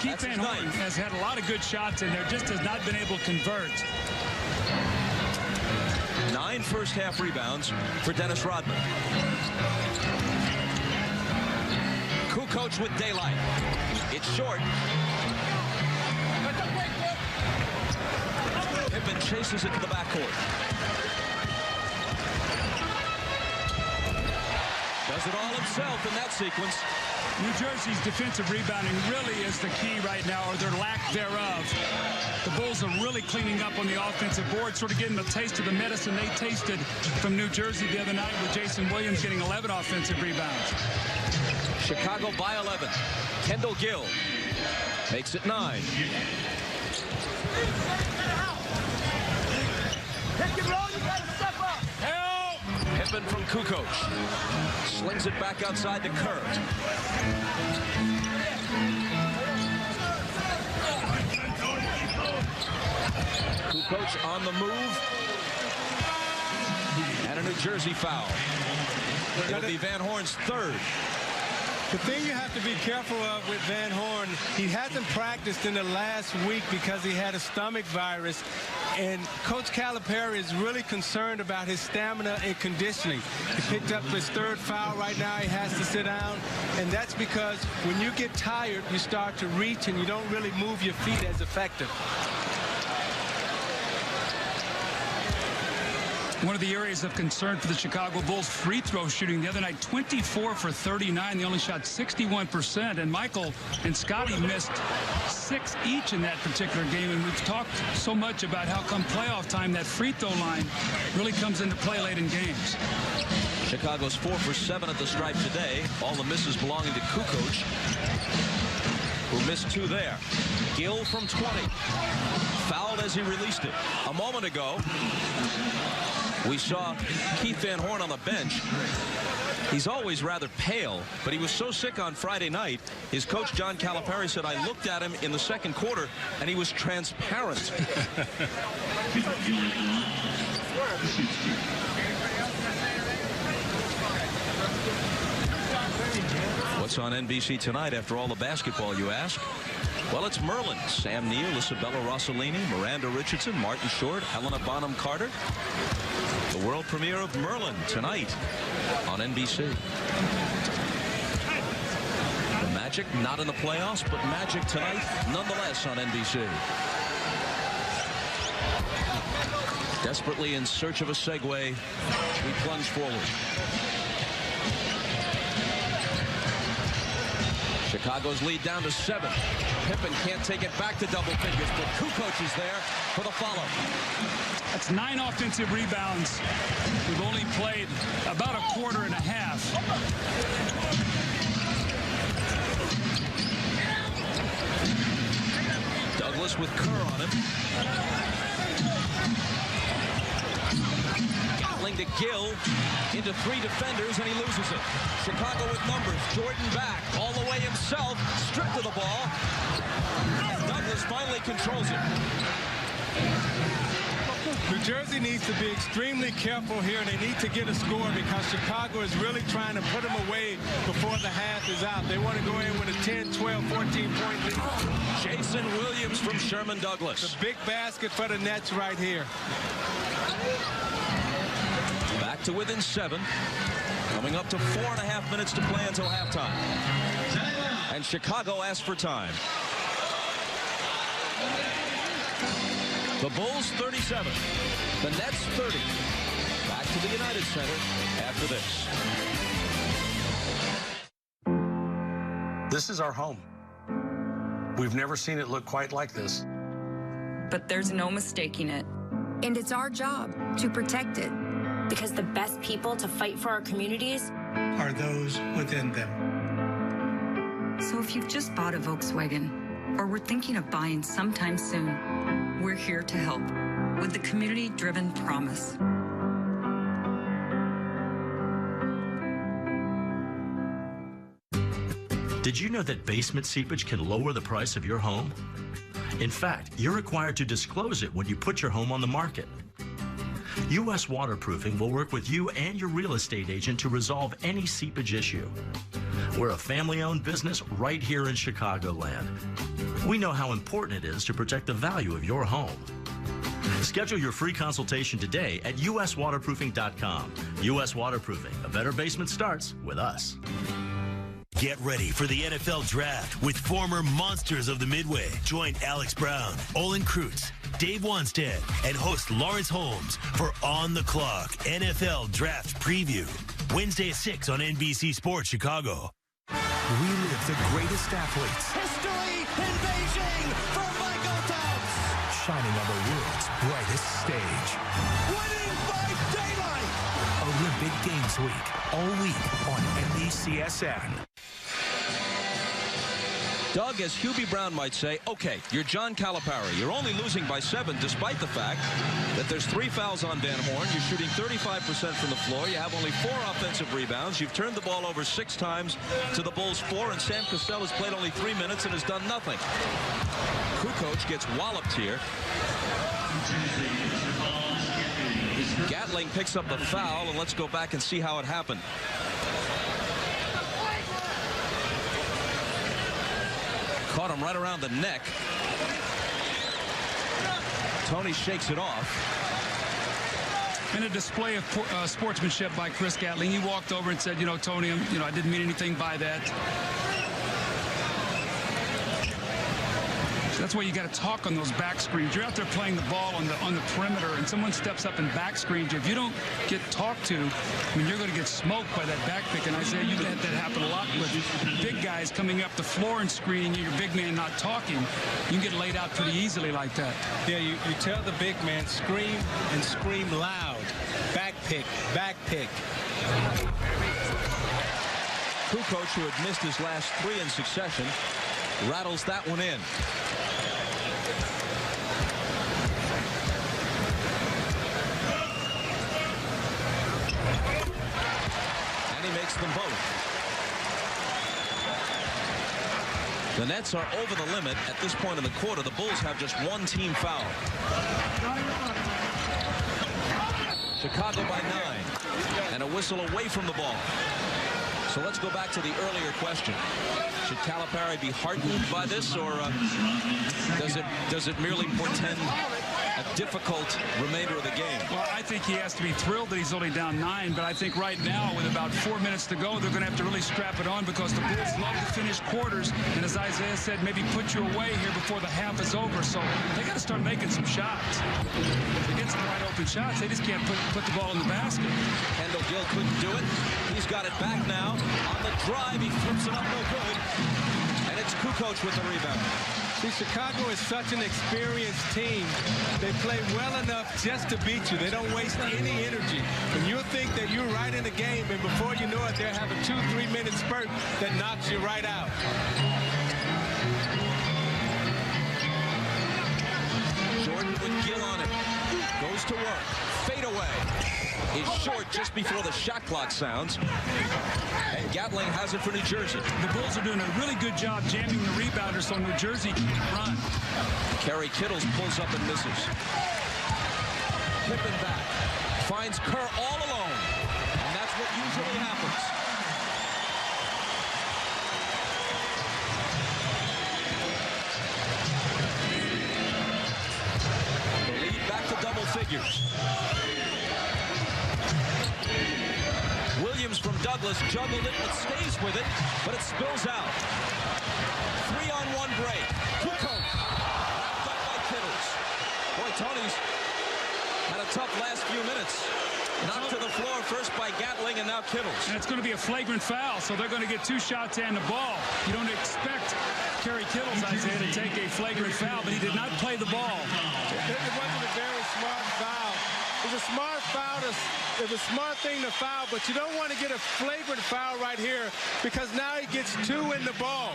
Keith Van Horn has had a lot of good shots in there, just has not been able to convert. 9 first-half rebounds for Dennis Rodman. Kukoc with daylight. It's short. Pippen chases it to the backcourt. Does it all himself in that sequence. New Jersey's defensive rebounding really is the key right now, or their lack thereof. The Bulls are really cleaning up on the offensive board, sort of getting a taste of the medicine they tasted from New Jersey the other night with Jason Williams getting 11 offensive rebounds. Chicago by 11. Kendall Gill makes it 9. Pippen from Kukoc. Slings it back outside to Kerr. Kukoc on the move. And a New Jersey foul. It'll be Van Horn's third. The thing you have to be careful of with Van Horn, he hasn't practiced in the last week because he had a stomach virus. And Coach Calipari is really concerned about his stamina and conditioning. He picked up his third foul right now. He has to sit down. And that's because when you get tired, you start to reach and you don't really move your feet as effective. One of the areas of concern for the Chicago Bulls, free throw shooting the other night, 24 for 39. They only shot 61%. And Michael and Scotty missed 6 each in that particular game. And we've talked so much about how come playoff time, that free throw line really comes into play late in games. Chicago's 4 for 7 at the stripe today. All the misses belonging to Kukoc, who missed 2 there. Gill from 20. Fouled as he released it. A moment ago, we saw Keith Van Horn on the bench. He's always rather pale, but he was so sick on Friday night, his coach John Calipari said, I looked at him in the second quarter, and he was transparent. What's on NBC tonight after all the basketball, you ask? Well, it's Merlin. Sam Neill, Isabella Rossellini, Miranda Richardson, Martin Short, Helena Bonham Carter. The world premiere of Merlin tonight on NBC. The Magic not in the playoffs, but Magic tonight nonetheless on NBC. Desperately in search of a segue, we plunge forward. Chicago's lead down to 7. Pippen can't take it back to double figures, but Kukoc is there for the follow. That's 9 offensive rebounds. We've only played about a quarter and a half. Douglas with Kerr on him. To Gill into 3 defenders, and he loses it. Chicago with numbers. Jordan back all the way himself, stripped of the ball. Douglas finally controls it. New Jersey needs to be extremely careful here, and they need to get a score because Chicago is really trying to put them away before the half is out. They want to go in with a 10, 12, 14-point lead. Jason Williams from Sherman Douglas. It's a big basket for the Nets right here. Back to within 7. Coming up to 4.5 minutes to play until halftime. And Chicago asks for time. The Bulls 37. The Nets 30. Back to the United Center after this. This is our home. We've never seen it look quite like this. But there's no mistaking it. And it's our job to protect it. Because the best people to fight for our communities are those within them. So if you've just bought a Volkswagen or were thinking of buying sometime soon, we're here to help with the community-driven promise. Did you know that basement seepage can lower the price of your home? In fact, you're required to disclose it when you put your home on the market. U.S. Waterproofing will work with you and your real estate agent to resolve any seepage issue. We're a family-owned business right here in Chicagoland. We know how important it is to protect the value of your home. Schedule your free consultation today at uswaterproofing.com. U.S. Waterproofing. A better basement starts with us. Get ready for the NFL Draft with former monsters of the Midway. Join Alex Brown, Olin Kreutz, Dave Wanstead, and host Lawrence Holmes for On the Clock NFL Draft Preview. Wednesday at 6 on NBC Sports Chicago. Relive the greatest athletes. History in Beijing for Michael Phelps. Shining on the world's brightest stage. Winning by daylight. Olympic Games Week. All week on NBCSN. Doug, as Hubie Brown might say, okay, you're John Calipari. You're only losing by 7 despite the fact that there's 3 fouls on Van Horn. You're shooting 35% from the floor. You have only 4 offensive rebounds. You've turned the ball over 6 times to the Bulls 4, and Sam Cassell has played only 3 minutes and has done nothing. Kukoc gets walloped here. Gatling picks up the foul, and let's go back and see how it happened. Caught him right around the neck. Tony shakes it off. In a display of sportsmanship by Chris Gatling, he walked over and said, Tony, I didn't mean anything by that. So that's why you got to talk on those back screens. You're out there playing the ball on the perimeter, and someone steps up and back screens you. If you don't get talked to, you're going to get smoked by that back pick. And Isaiah, you had that happen a lot with big guys coming up the floor and screening you, your big man not talking. You can get laid out pretty easily like that. Yeah, you tell the big man, scream and scream loud. Back pick, back pick. Kukoc, who had missed his last 3 in succession, rattles that one in. And he makes them both. The Nets are over the limit at this point in the quarter. The Bulls have just 1 team foul. Chicago by 9. And a whistle away from the ball. So let's go back to the earlier question. Should Calipari be heartened by this, or does it merely portend a difficult remainder of the game? Well, I think he has to be thrilled that he's only down 9, but I think right now, with about 4 minutes to go, they're going to have to really strap it on because the Bulls love to finish quarters, and as Isaiah said, maybe put you away here before the half is over. So they got to start making some shots. If they get some wide open shots, they just can't put the ball in the basket. Kendall Gill couldn't do it. He's got it back now. On the drive, he flips it up, no good. And it's Kukoc with the rebound. See, Chicago is such an experienced team. They play well enough just to beat you. They don't waste any energy. And you'll think that you're right in the game, and before you know it, they'll have a 2-3 minute spurt that knocks you right out. Jordan with Gill on it. Goes to work. Fade away. Is short just before the shot clock sounds. And Gatling has it for New Jersey. The Bulls are doing a really good job jamming the rebounders so New Jersey can run. Kerry Kittles pulls up and misses. Pippen back. Finds Kerr all alone. And that's what usually happens. The lead back to double figures. Williams from Douglas juggled it, but stays with it, but it spills out. 3-on-1 break. Kukoc. Wrapped up by Kittles. Boy, Tony's had a tough last few minutes. Knocked to the floor first by Gatling and now Kittles. And it's going to be a flagrant foul, so they're going to get 2 shots and the ball. You don't expect Kerry Kittles, Isaiah, to take a flagrant foul, but he did not play the ball. It wasn't a very smart foul. It was a smart foul. It was a smart thing to foul, but you don't want to get a flagrant foul right here because now he gets 2 in the ball.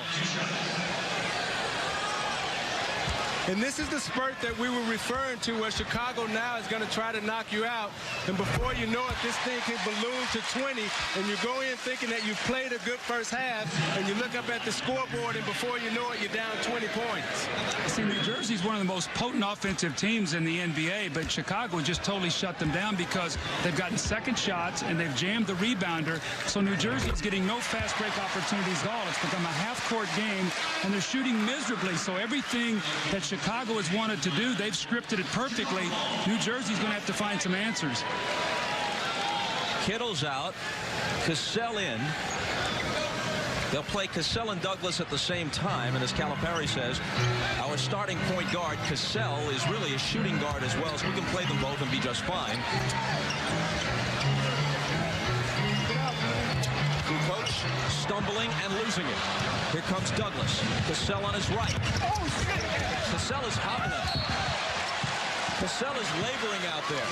And this is the spurt that we were referring to, where Chicago now is going to try to knock you out. And before you know it, this thing can balloon to 20, and you go in thinking that you played a good first half, and you look up at the scoreboard, and before you know it, you're down 20 points. See, New Jersey's one of the most potent offensive teams in the NBA, but Chicago just totally shut them down because they've gotten second shots, and they've jammed the rebounder. So New Jersey is getting no fast break opportunities at all. It's become a half-court game, and they're shooting miserably. So everything that Chicago has wanted to do, they've scripted it perfectly. New Jersey's going to have to find some answers. Kittle's out. Cassell in. They'll play Cassell and Douglas at the same time, and as Calipari says, our starting point guard, Cassell, is really a shooting guard as well, so we can play them both and be just fine. Kukoc stumbling and losing it. Here comes Douglas. Cassell on his right. Cassell is hobbling. Cassell is laboring out there.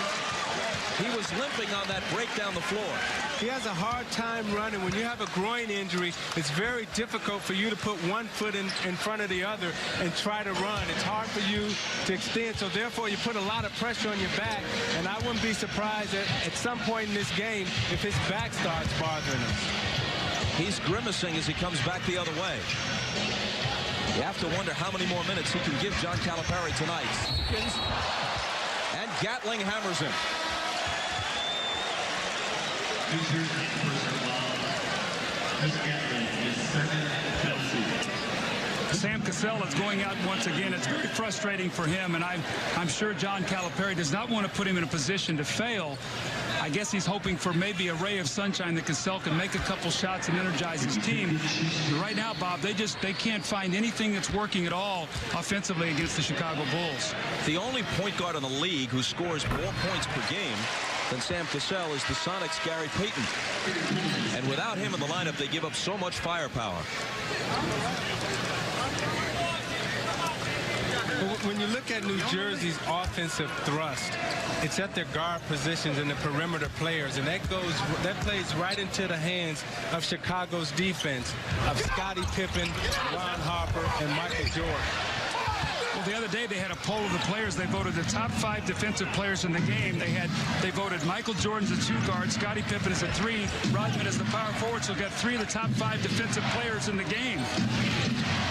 He was limping on that break down the floor. He has a hard time running. When you have a groin injury, it's very difficult for you to put one foot in front of the other and try to run. It's hard for you to extend, so therefore you put a lot of pressure on your back, and I wouldn't be surprised at some point in this game if his back starts bothering him. He's grimacing as he comes back the other way. You have to wonder how many more minutes he can give John Calipari tonight. And Gatling hammers him. Sam Cassell is going out once again. It's very frustrating for him, and I'm sure John Calipari does not want to put him in a position to fail. I guess he's hoping for maybe a ray of sunshine that Cassell can make a couple shots and energize his team. But right now, Bob, they can't find anything that's working at all offensively against the Chicago Bulls. The only point guard in the league who scores more points per game than Sam Cassell is the Sonics' Gary Payton. And without him in the lineup, they give up so much firepower. When you look at New Jersey's offensive thrust, it's at their guard positions and the perimeter players, and that plays right into the hands of Chicago's defense of Scottie Pippen, Ron Harper, and Michael Jordan. Well, the other day they had a poll of the players. They voted the top 5 defensive players in the game. They voted Michael Jordan as a 2 guard, Scottie Pippen as a 3, Rodman as the power forward. So got 3 of the top 5 defensive players in the game.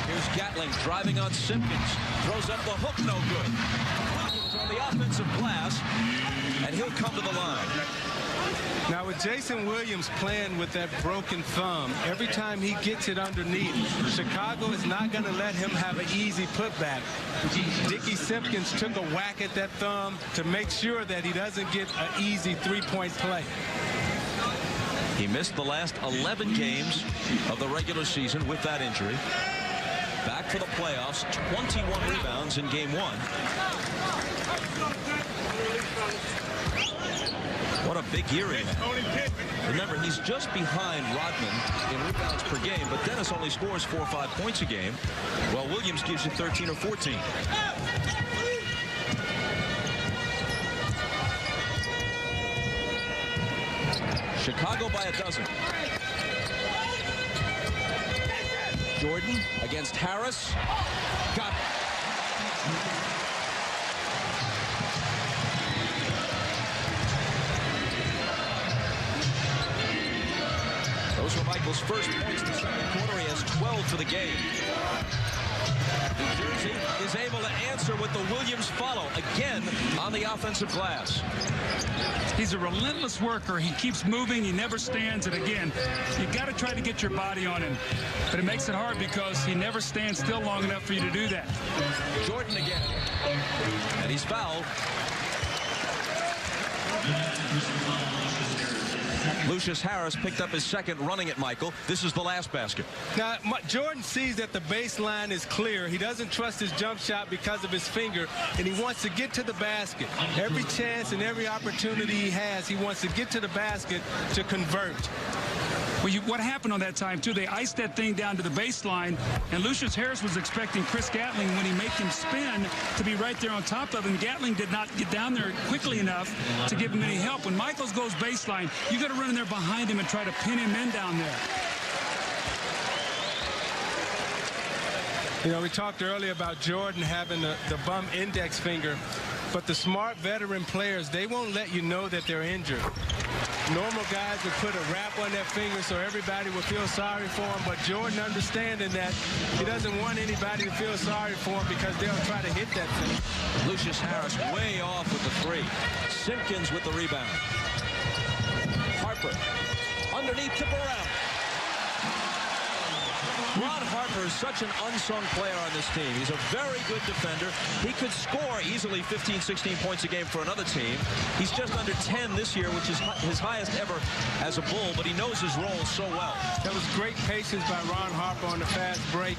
Here's Gatling driving on Simpkins. Throws up the hook, no good. Williams on the offensive glass, and he'll come to the line. Now, with Jason Williams playing with that broken thumb, every time he gets it underneath, Chicago is not going to let him have an easy putback. Dickie Simpkins took a whack at that thumb to make sure that he doesn't get an easy three-point play. He missed the last 11 games of the regular season with that injury. Back for the playoffs, 21 rebounds in game 1. What a big year he had. Remember, he's just behind Rodman in rebounds per game, but Dennis only scores 4 or 5 points a game, while Williams gives you 13 or 14. Chicago by a dozen. Jordan against Harris. Got it. Those were Michael's first points in the second quarter. He has 12 for the game. New Jersey is able to answer with the Williams follow again on the offensive glass. He's a relentless worker. He keeps moving. He never stands. And again, you got to try to get your body on him. But it makes it hard because he never stands still long enough for you to do that. Jordan again. And he's fouled. Lucius Harris picked up his second running at Michael. This is the last basket. Now, Jordan sees that the baseline is clear. He doesn't trust his jump shot because of his finger, and he wants to get to the basket. Every chance and every opportunity he has, he wants to get to the basket to convert. Well, what happened on that time, too, they iced that thing down to the baseline, and Lucius Harris was expecting Chris Gatling, when he made him spin, to be right there on top of him. Gatling did not get down there quickly enough to give him any help. When Michaels goes baseline, you got to run in there behind him and try to pin him in down there. You know, we talked earlier about Jordan having the bum index finger, but the smart veteran players, they won't let you know that they're injured. Normal guys would put a wrap on their finger so everybody would feel sorry for him, but Jordan understanding that he doesn't want anybody to feel sorry for him because they'll try to hit that thing. Lucius Harris way off with the three. Simpkins with the rebound. Harper underneath to Burrell. Ron Harper is such an unsung player on this team. He's a very good defender. He could score easily 15, 16 points a game for another team. He's just under 10 this year, which is his highest ever as a Bull, but he knows his role so well. That was great patience by Ron Harper on the fast break.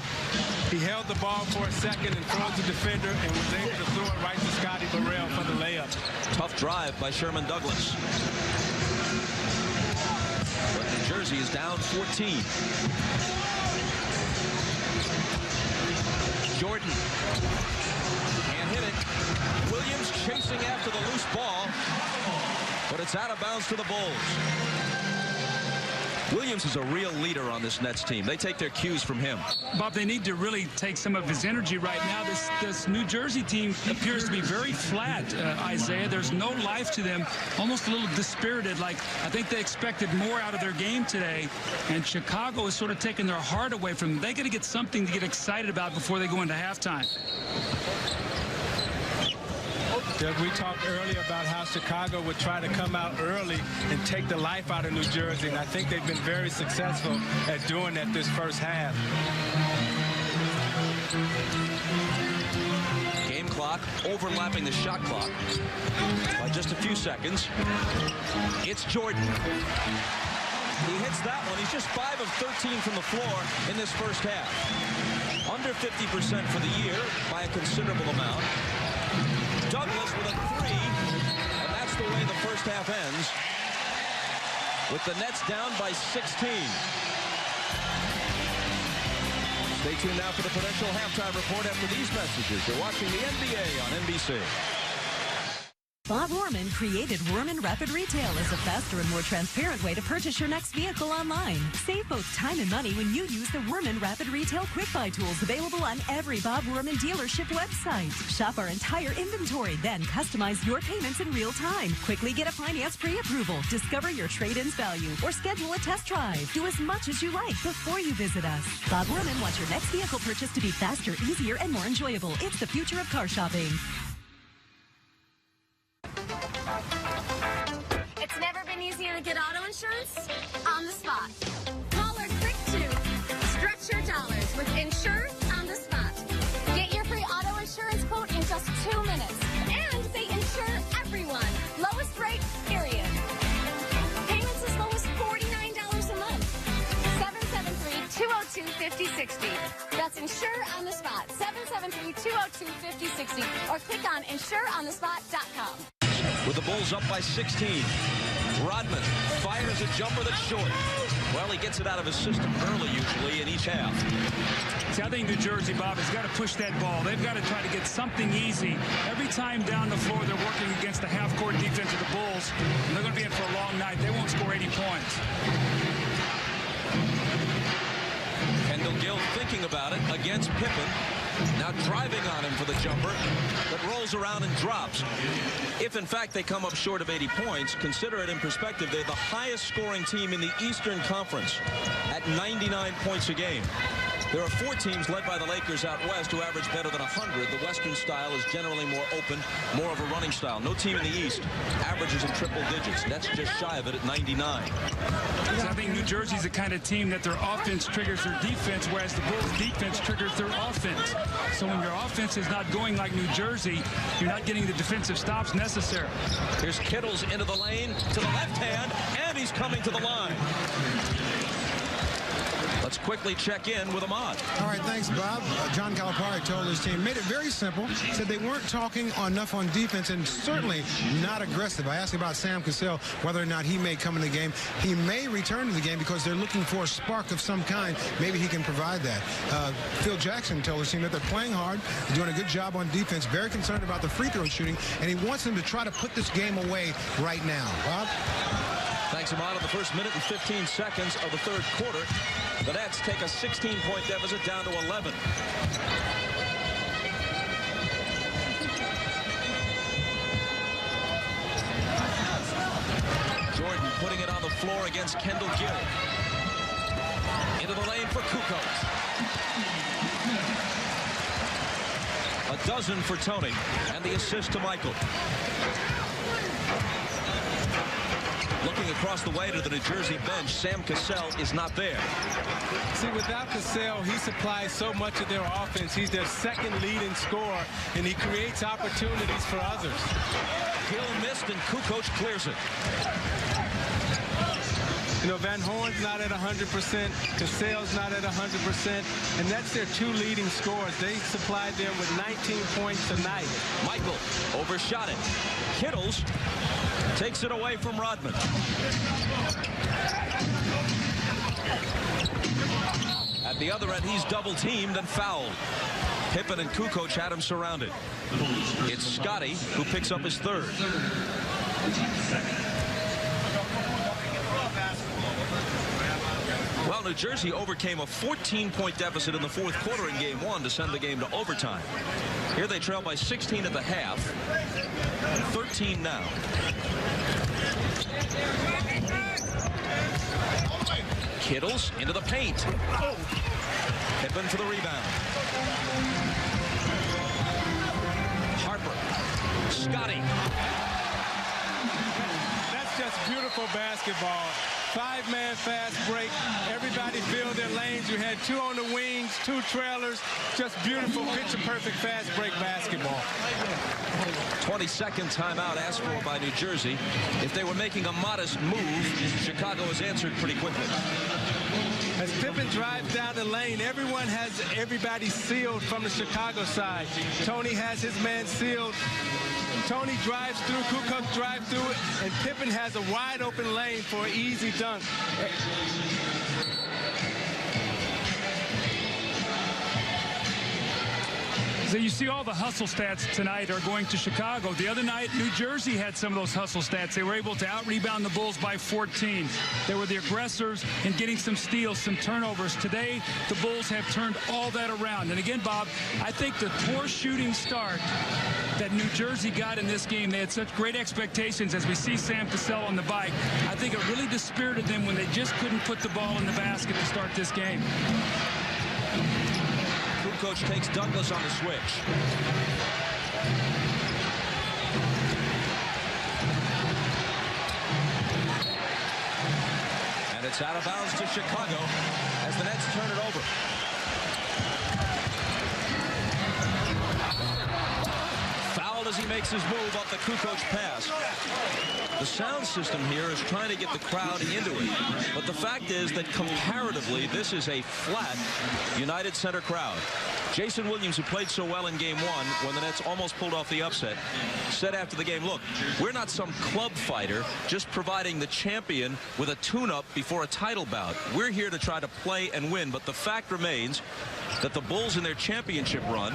He held the ball for a second and froze the defender and was able to throw it right to Scotty Burrell for the layup. Tough drive by Sherman Douglas. But New Jersey is down 14. Jordan can't hit it. Williams chasing after the loose ball, but it's out of bounds to the Bulls. Williams is a real leader on this Nets team. They take their cues from him. Bob, they need to really take some of his energy right now. This New Jersey team appears to be very flat, Isaiah. There's no life to them, almost a little dispirited. Like, I think they expected more out of their game today, and Chicago is sort of taking their heart away from them. They got to get something to get excited about before they go into halftime. We talked earlier about how Chicago would try to come out early and take the life out of New Jersey, and I think they've been very successful at doing that this first half. Game clock overlapping the shot clock by just a few seconds. It's Jordan. He hits that one. He's just 5 of 13 from the floor in this first half. Under 50% for the year by a considerable amount. Douglas with a three, and that's the way the first half ends, with the Nets down by 16. Stay tuned now for the Prudential Halftime Report after these messages. You're watching the NBA on NBC. Bob Worman created Worman Rapid Retail as a faster and more transparent way to purchase your next vehicle online. Save both time and money when you use the Worman Rapid Retail Quick Buy tools available on every Bob Worman dealership website. Shop our entire inventory, then customize your payments in real time. Quickly get a finance pre-approval, discover your trade-in's value, or schedule a test drive. Do as much as you like before you visit us. Bob Worman wants your next vehicle purchase to be faster, easier, and more enjoyable. It's the future of car shopping. It's never been easier to get auto insurance on the spot. Call our Quick 2. Stretch your dollars with Insure on the spot. Get your free auto insurance quote in just 2 minutes. And they insure everyone. Lowest rate, period. Payments as low as $49 a month. 773-202-5060. That's Insure on the spot. 773-202-5060. Or click on insureonthespot.com. With the Bulls up by 16. Rodman fires a jumper that's short. Well, he gets it out of his system early, usually, in each half. See, I think New Jersey, Bob, has got to push that ball. They've got to try to get something easy. Every time down the floor, they're working against the half-court defense of the Bulls. And they're going to be in for a long night. They won't score 80 points. Kendall Gill thinking about it against Pippen. Now driving on him for the jumper that rolls around and drops. If, in fact, they come up short of 80 points, consider it in perspective. They're the highest scoring team in the Eastern Conference at 99 points a game. There are 4 teams led by the Lakers out west who average better than 100. The Western style is generally more open, more of a running style. No team in the East averages in triple digits. That's just shy of it at 99. I think New Jersey's the kind of team that their offense triggers their defense, whereas the Bulls' defense triggers their offense. So when your offense is not going like New Jersey, you're not getting the defensive stops necessary. Here's Kittles into the lane to the left hand, and he's coming to the line. Let's quickly check in with Ahmad. All right, thanks, Bob. John Calipari told his team, made it very simple, said they weren't talking enough on defense and certainly not aggressive. I asked about Sam Cassell, whether or not he may come in the game. He may return to the game because they're looking for a spark of some kind. Maybe he can provide that. Phil Jackson told his team that they're playing hard, they're doing a good job on defense, very concerned about the free throw shooting, and he wants them to try to put this game away right now. Bob? Thanks, Ahmad. In the first minute and 15 seconds of the third quarter, the Nets take a 16-point deficit down to 11. Jordan putting it on the floor against Kendall Gill. Into the lane for Kukoc. A dozen for Tony, and the assist to Michael. Looking across the way to the New Jersey bench, Sam Cassell is not there. See, without Cassell, he supplies so much of their offense. He's their second leading scorer, and he creates opportunities for others. Gill missed, and Kukoc clears it. You know, Van Horn's not at 100%. Cassell's not at 100%. And that's their two leading scorers. They supplied them with 19 points tonight. Michael overshot it. Kittles takes it away from Rodman. At the other end, he's double-teamed and fouled. Pippen and Kukoc had him surrounded. It's Scotty who picks up his third. Well, New Jersey overcame a 14-point deficit in the fourth quarter in game one to send the game to overtime. Here they trail by 16 at the half, 13 now. Kittles into the paint. Pippen for the rebound. Harper. Scotty. That's just beautiful basketball. Five-man fast break. Everybody filled their lanes. You had two on the wings, two trailers. Just beautiful, picture-perfect fast break basketball. 22nd timeout asked for by New Jersey. If they were making a modest move, Chicago has answered pretty quickly. As Pippen drives down the lane, everyone has everybody sealed from the Chicago side. Tony has his man sealed. Tony drives through, Kukoc drives through it, and Pippen has a wide open lane for an easy dunk. So you see all the hustle stats tonight are going to Chicago. The other night, New Jersey had some of those hustle stats. They were able to out-rebound the Bulls by 14. They were the aggressors in getting some steals, some turnovers. Today, the Bulls have turned all that around. And again, Bob, I think the poor shooting start that New Jersey got in this game, they had such great expectations as we see Sam Cassell on the bike. I think it really dispirited them when they just couldn't put the ball in the basket to start this game. Kukoc takes Douglas on the switch. And it's out of bounds to Chicago as the Nets turn it over. Fouled as he makes his move off the Kukoc pass. The sound system here is trying to get the crowd into it. But the fact is that comparatively, this is a flat United Center crowd. Jason Williams, who played so well in game one when the Nets almost pulled off the upset, said after the game, look, we're not some club fighter just providing the champion with a tune-up before a title bout. We're here to try to play and win. But the fact remains that the Bulls in their championship run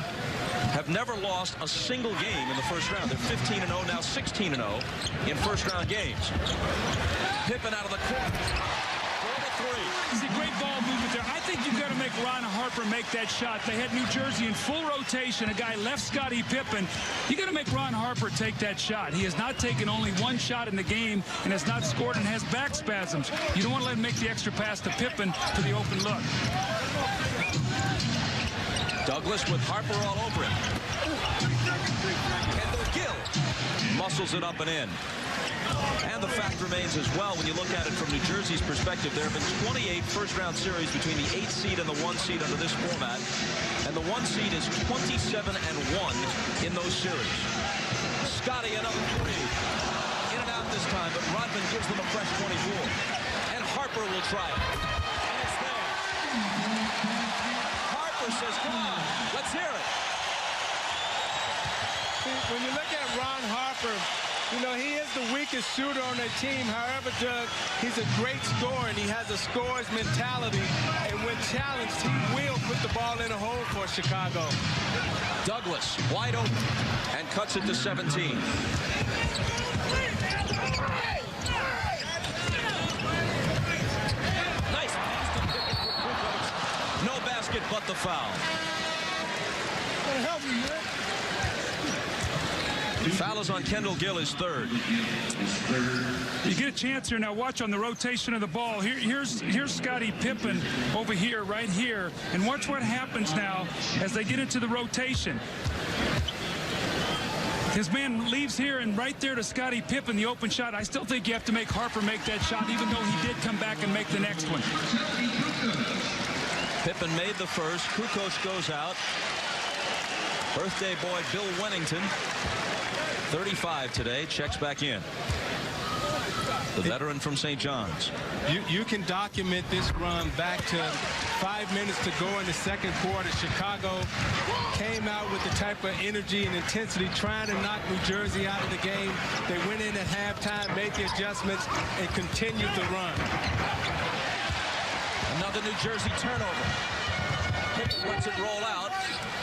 have never lost a single game in the first round. They're 15-0, now 16-0 in first-round games. Pippen out of the corner. It's a great ball movement there. I think you've got to make Ron Harper make that shot. They had New Jersey in full rotation. A guy left Scottie Pippen. You got to make Ron Harper take that shot. He has not taken only one shot in the game and has not scored and has back spasms. You don't want to let him make the extra pass to Pippen for the open look. Douglas with Harper all over him. Kendall Gill muscles it up and in. And the fact remains as well, when you look at it from New Jersey's perspective, there have been 28 first-round series between the 8th seed and the 1 seed under this format. And the 1 seed is 27-1 in those series. Scotty, another three. In and out this time, but Rodman gives them a fresh 24. And Harper will try it. And it's there. Harper says, come on, let's hear it. When you look at Ron Harper, you know, he is the weakest shooter on their team. However, Doug, he's a great scorer, and he has a scorer's mentality. And when challenged, he will put the ball in a hole for Chicago. Douglas, wide open, and cuts it to 17. foul. Foul is on Kendall Gill, his third. You get a chance here now. Watch on the rotation of the ball. Here's Scottie Pippen over here, right here, and watch what happens now as they get into the rotation. His man leaves here and right there to Scottie Pippen, the open shot. I still think you have to make Harper make that shot, even though he did come back and make the next one. Pippen made the first. Kukoc goes out. Birthday boy Bill Wennington, 35 today, checks back in. The veteran from St. John's. You can document this run back to 5 minutes to go in the second quarter. Chicago came out with the type of energy and intensity trying to knock New Jersey out of the game. They went in at halftime, made the adjustments, and continued the run. Another New Jersey turnover. Pippen lets it roll out.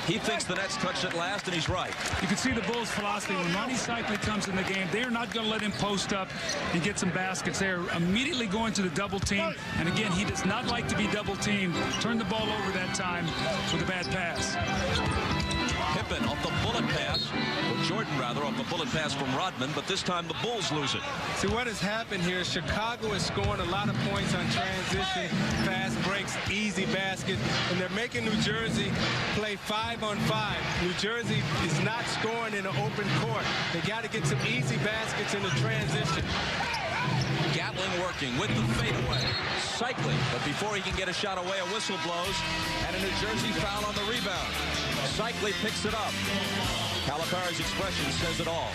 He thinks the Nets touched it last, and he's right. You can see the Bulls' philosophy. When Ronnie Cycli comes in the game, they are not going to let him post up and get some baskets. They are immediately going to the double team. And again, he does not like to be double teamed. Turned the ball over that time with a bad pass. Pippen off the bullet pass, or Jordan rather, off the bullet pass from Rodman, but this time the Bulls lose it. See, what has happened here is Chicago is scoring a lot of points on transition, fast breaks, easy baskets, and they're making New Jersey play 5-on-5. New Jersey is not scoring in an open court. They got to get some easy baskets in the transition. Gatling working with the fadeaway. Cycling, but before he can get a shot away, a whistle blows, and a New Jersey foul on the rebound. Cycli picks it up. Calipari's expression says it all.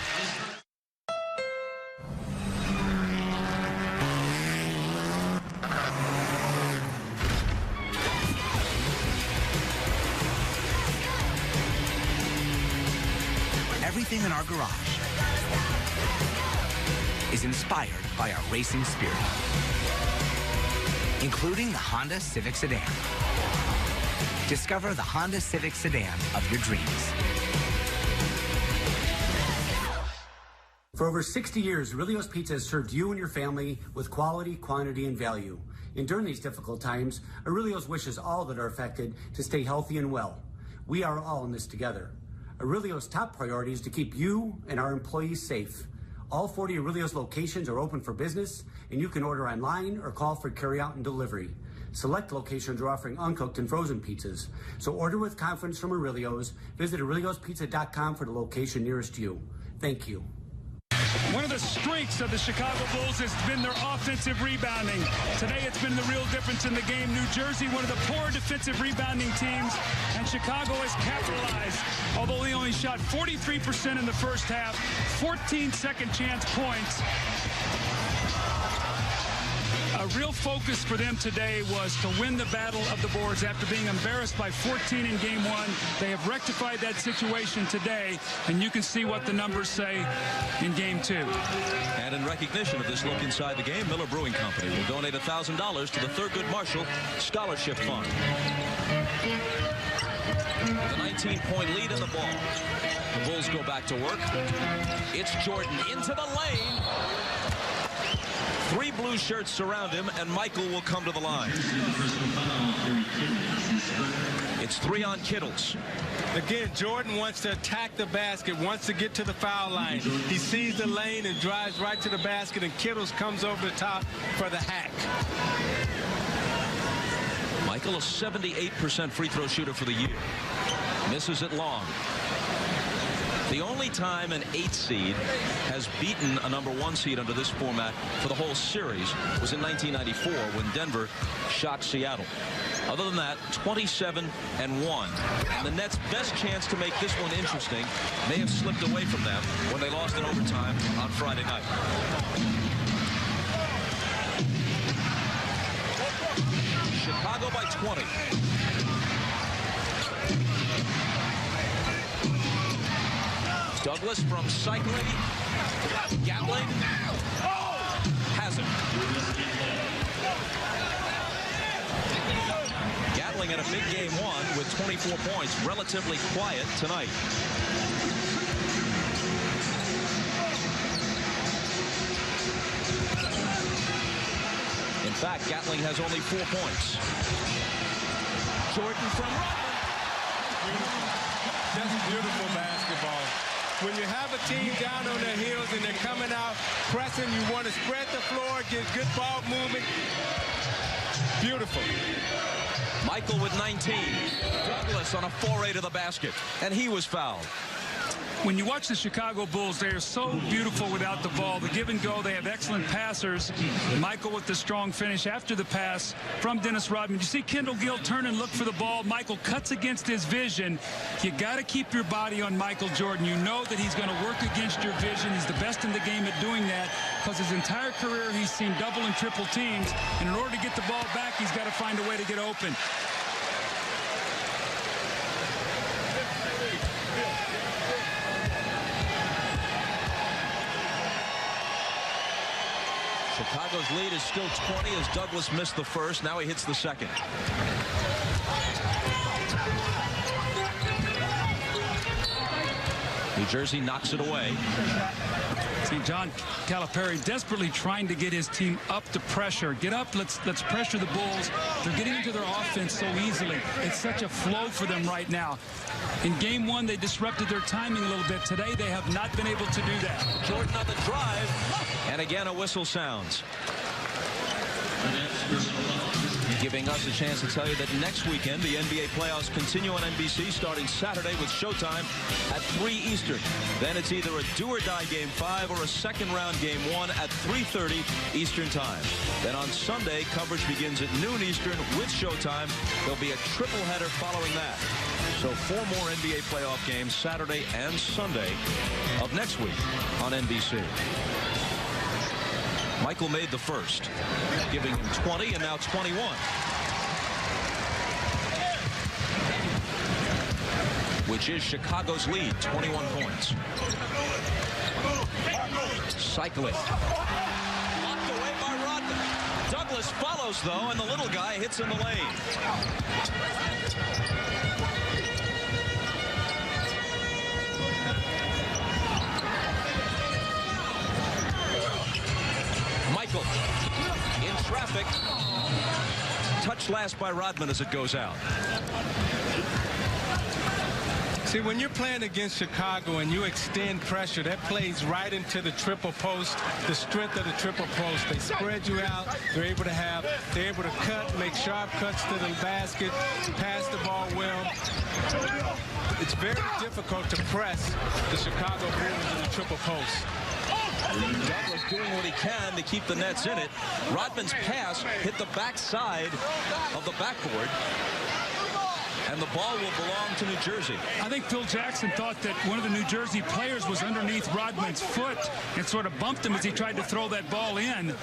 Everything in our garage is inspired by our racing spirit, including the Honda Civic Sedan. Discover the Honda Civic Sedan of your dreams. For over 60 years, Aurelio's Pizza has served you and your family with quality, quantity, and value. And during these difficult times, Aurelio's wishes all that are affected to stay healthy and well. We are all in this together. Aurelio's top priority is to keep you and our employees safe. All 40 Aurelio's locations are open for business, and you can order online or call for carryout and delivery. Select locations are offering uncooked and frozen pizzas. So order with confidence from Aurelio's. Visit Aurelio'sPizza.com for the location nearest you. Thank you. One of the strengths of the Chicago Bulls has been their offensive rebounding. Today it's been the real difference in the game. New Jersey, one of the poor defensive rebounding teams, and Chicago has capitalized. Although they only shot 43% in the first half, 14 second chance points. A real focus for them today was to win the battle of the boards after being embarrassed by 14 in game one. They have rectified that situation today, and you can see what the numbers say in game two. And in recognition of this look inside the game, Miller Brewing Company will donate $1,000 to the Thurgood Marshall Scholarship Fund. With a 19-point lead in the ball, the Bulls go back to work. It's Jordan into the lane. 3 blue shirts surround him, and Michael will come to the line. It's 3 on Kittles. Again, Jordan wants to attack the basket, wants to get to the foul line. He sees the lane and drives right to the basket, and Kittles comes over the top for the hack. Michael, a 78% free throw shooter for the year. Misses it long. The only time an 8 seed has beaten a number 1 seed under this format for the whole series was in 1994 when Denver shocked Seattle. Other than that, 27-1. And the Nets' best chance to make this one interesting may have slipped away from them when they lost in overtime on Friday night. Chicago by 20. Douglas from Cycli. Gatling. Has it. Gatling in a big game one with 24 points. Relatively quiet tonight. In fact, Gatling has only 4 points. Jordan from Rodman. That's beautiful basketball. When you have a team down on their heels and they're coming out, pressing, you want to spread the floor, get good ball movement. Beautiful. Michael with 19. Douglas on a foray to the basket, and he was fouled. When you watch the Chicago Bulls, they are so beautiful without the ball. The give and go, they have excellent passers. Michael with the strong finish after the pass from Dennis Rodman. You see Kendall Gill turn and look for the ball. Michael cuts against his vision. You got to keep your body on Michael Jordan. You know that he's going to work against your vision. He's the best in the game at doing that because his entire career he's seen double and triple teams. And in order to get the ball back, he's got to find a way to get open. Chicago's lead is still 20 as Douglas missed the first. Now he hits the second. New Jersey knocks it away. See John Calipari desperately trying to get his team up to pressure. Get up, let's pressure the Bulls. They're getting into their offense so easily. It's such a flow for them right now. In game one, they disrupted their timing a little bit. Today, they have not been able to do that. Jordan on the drive. And again, a whistle sounds. Giving us a chance to tell you that next weekend, the NBA playoffs continue on NBC starting Saturday with Showtime at 3 Eastern. Then it's either a do-or-die Game 5 or a second-round Game 1 at 3:30 Eastern Time. Then on Sunday, coverage begins at noon Eastern with Showtime. There'll be a triple header following that. So 4 more NBA playoff games Saturday and Sunday of next week on NBC. Michael made the first, giving him 20 and now 21. Which is Chicago's lead, 21 points. Cycling. Locked away by Rodman. Douglas follows, though, and the little guy hits in the lane. Michael in traffic. Touched last by Rodman as it goes out. See, when you're playing against Chicago and you extend pressure, that plays right into the triple post, the strength of the triple post. They spread you out. They're able to cut, make sharp cuts to the basket, pass the ball well. It's very difficult to press the Chicago Bulls in the triple post. Douglas doing what he can to keep the Nets in it. Rodman's pass hit the backside of the backboard, and the ball will belong to New Jersey. I think Phil Jackson thought that one of the New Jersey players was underneath Rodman's foot and sort of bumped him as he tried to throw that ball in.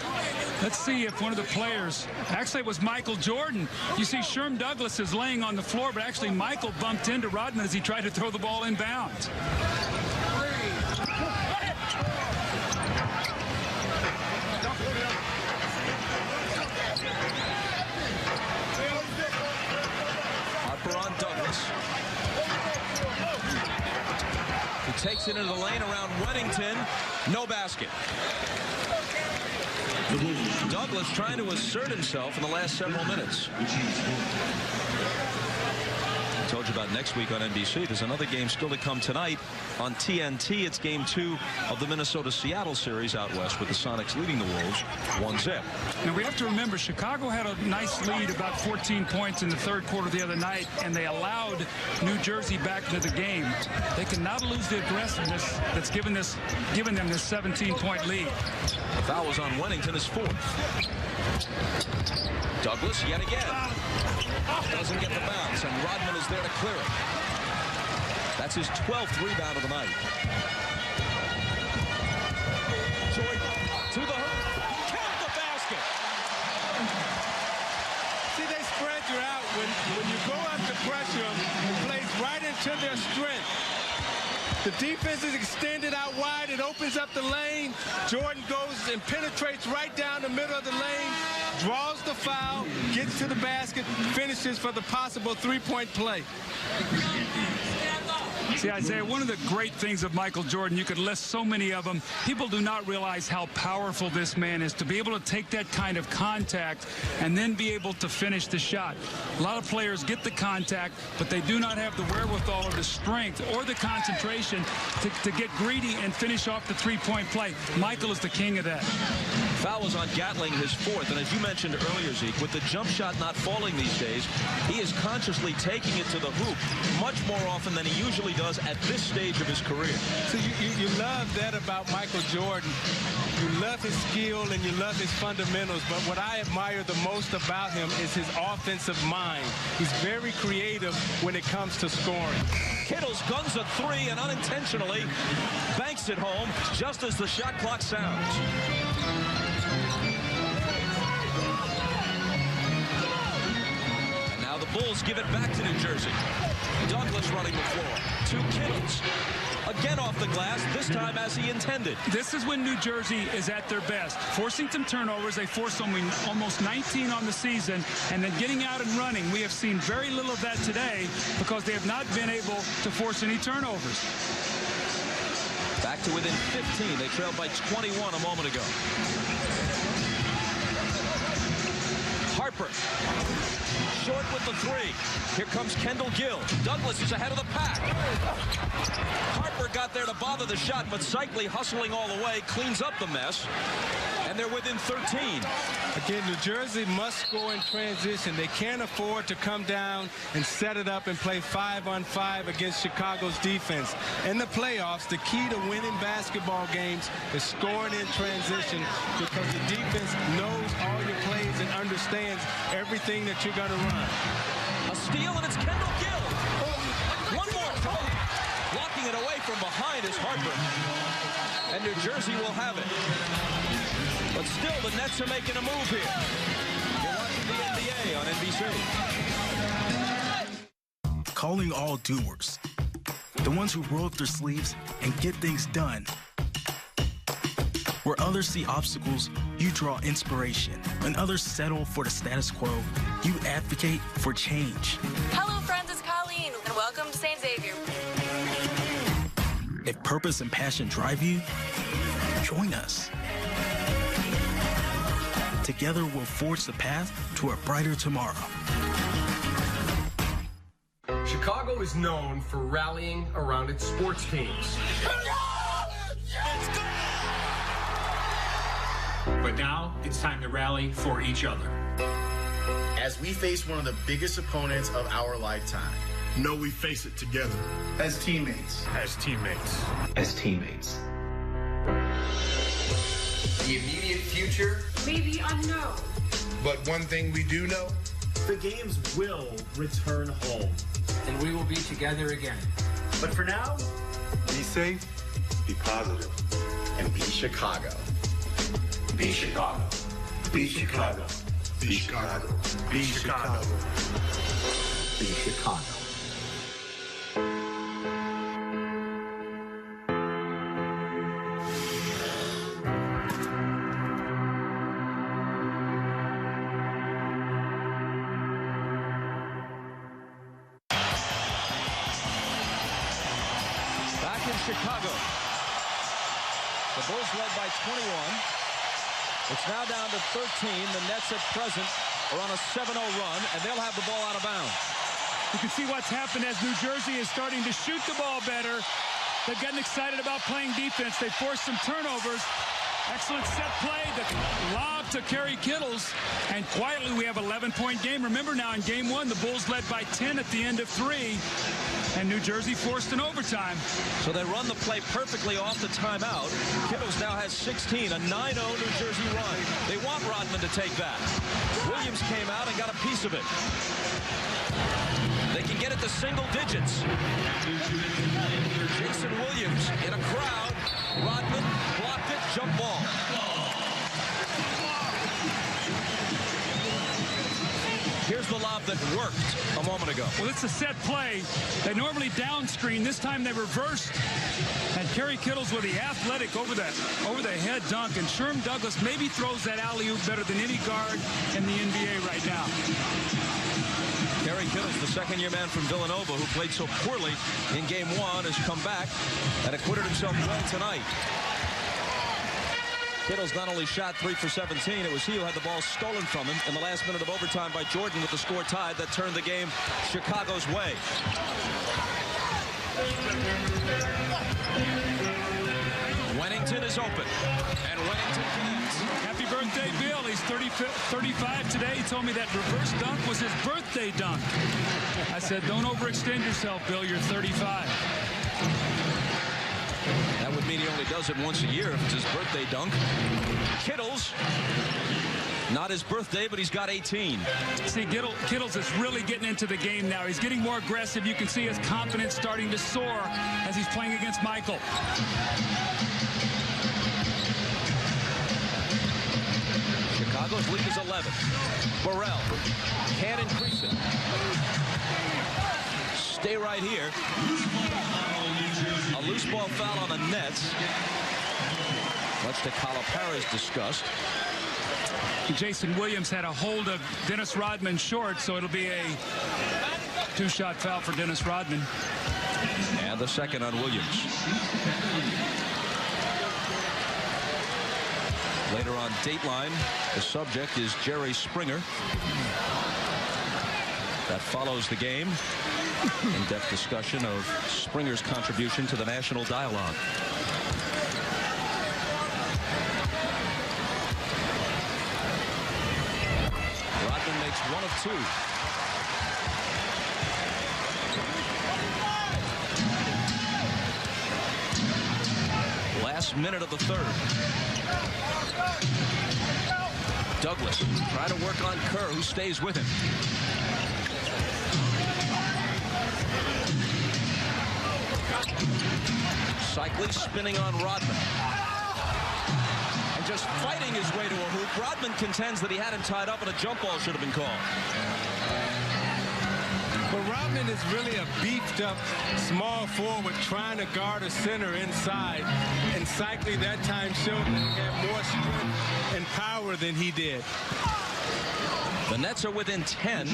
Let's see if one of the players, actually it was Michael Jordan. You see Sherm Douglas is laying on the floor, but actually Michael bumped into Rodman as he tried to throw the ball inbounds. On Douglas. He takes it into the lane around Weddington. No basket. Douglas trying to assert himself in the last several minutes. I told you about next week on NBC. There's another game still to come tonight on TNT. It's game 2 of the Minnesota-Seattle series out west with the Sonics leading the Wolves 1-0. Now we have to remember Chicago had a nice lead, about 14 points in the third quarter the other night, and they allowed New Jersey back into the game. They cannot lose the aggressiveness that's given them this 17-point lead. The foul was on Weddington, his 4th. Douglas yet again doesn't get the bounce, and Rodman is there to clear it. That's his 12th rebound of the night. Jordan to the hoop. Count the basket. See, they spread you out. When you go up to pressure them, it plays right into their strength. The defense is extended out wide. It opens up the lane. Jordan goes and penetrates right down the middle of the lane, draws the foul, gets to the basket, finishes for the possible 3-point play. See, Isaiah, one of the great things of Michael Jordan, you could list so many of them. People do not realize how powerful this man is to be able to take that kind of contact and then be able to finish the shot. A lot of players get the contact, but they do not have the wherewithal or the strength or the concentration to get greedy and finish off the three-point play. Michael is the king of that. Foul was on Gatling, his fourth, and as you mentioned earlier, Zeke, with the jump shot not falling these days, he is consciously taking it to the hoop much more often than he usually does at this stage of his career. So you love that about Michael Jordan. You love his skill and you love his fundamentals, but what I admire the most about him is his offensive mind. He's very creative when it comes to scoring. Kittles guns a three and unintentionally banks it home just as the shot clock sounds. And now the Bulls give it back to New Jersey. Douglas running the floor. To Kittles. Again off the glass, this time as he intended. This is when New Jersey is at their best. Forcing some turnovers. They forced almost 19 on the season, and then getting out and running. We have seen very little of that today because they have not been able to force any turnovers. Back to within 15. They trailed by 21 a moment ago. Harper. Short with the three. Here comes Kendall Gill. Douglas is ahead of the pack. Harper got there to bother the shot, but Cycli hustling all the way cleans up the mess. And they're within 13. Again, New Jersey must score in transition. They can't afford to come down and set it up and play 5-on-5 against Chicago's defense. In the playoffs, the key to winning basketball games is scoring in transition because the defense knows all your plays and understands everything that you're going to run. A steal, and it's Kendall Gill. One more try. Blocking it away from behind is Harper. And New Jersey will have it. But still, the Nets are making a move here. You're watching the NBA on NBC. Calling all doers. The ones who roll up their sleeves and get things done. Where others see obstacles, you draw inspiration. When others settle for the status quo, you advocate for change. Hello, friends, it's Colleen, and welcome to St. Xavier. If purpose and passion drive you, join us. Together, we'll forge the path to a brighter tomorrow. Chicago is known for rallying around its sports teams. But now it's time to rally for each other. As we face one of the biggest opponents of our lifetime. No, we face it together. As teammates. As teammates. As teammates. The immediate future may be unknown. But one thing we do know, the games will return home. And we will be together again. But for now, be safe, be positive, and be Chicago. Be Chicago. Be Chicago. Be Chicago. Be Chicago. Be Chicago. Chicago. The Bulls led by 21. It's now down to 13. The Nets at present are on a 7-0 run, and they'll have the ball out of bounds. You can see what's happened as New Jersey is starting to shoot the ball better. They're getting excited about playing defense. They forced some turnovers. Excellent set play. The lob to Kerry Kittles. And quietly, we have an 11-point game. Remember now, in game one, the Bulls led by 10 at the end of 3. And New Jersey forced an overtime. So they run the play perfectly off the timeout. Kittles now has 16, a 9-0 New Jersey run. They want Rodman to take that. Williams came out and got a piece of it. They can get it to single digits. Jason Williams in a crowd. Rodman blocked it, jump ball. Here's the lob that worked a moment ago. Well, it's a set play. They normally down screen. This time they reversed. And Kerry Kittles with the athletic over the head dunk. And Sherm Douglas maybe throws that alley-oop better than any guard in the NBA right now. Kerry Kittles, the second-year man from Villanova, who played so poorly in Game 1, has come back and acquitted himself well tonight. Kittles not only shot 3 for 17, it was he who had the ball stolen from him in the last minute of overtime by Jordan with the score tied that turned the game Chicago's way. Wennington is open, and Wennington connects. Happy birthday, Bill. He's 35 today. He told me that reverse dunk was his birthday dunk. I said, don't overextend yourself, Bill. You're 35. That would mean he only does it once a year if it's his birthday dunk. Kittles, not his birthday, but he's got 18. See, Kittles is really getting into the game now. He's getting more aggressive. You can see his confidence starting to soar as he's playing against Michael. Chicago's lead is 11. Burrell can't increase it. Stay right here. A loose ball foul on the Nets. Much to Calipari's disgust. Jason Williams had a hold of Dennis Rodman short, so it'll be a two-shot foul for Dennis Rodman. And the second on Williams. Later on Dateline, the subject is Jerry Springer. That follows the game. In-depth discussion of Springer's contribution to the national dialogue. Rodman makes 1 of 2. Last minute of the third. Douglas trying to work on Kerr, who stays with him. Cycli spinning on Rodman. And just fighting his way to a hoop. Rodman contends that he had him tied up and a jump ball should have been called. But Rodman is really a beefed-up small forward trying to guard a center inside. And Cycli that time showed that he had more strength and power than he did. The Nets are within 10,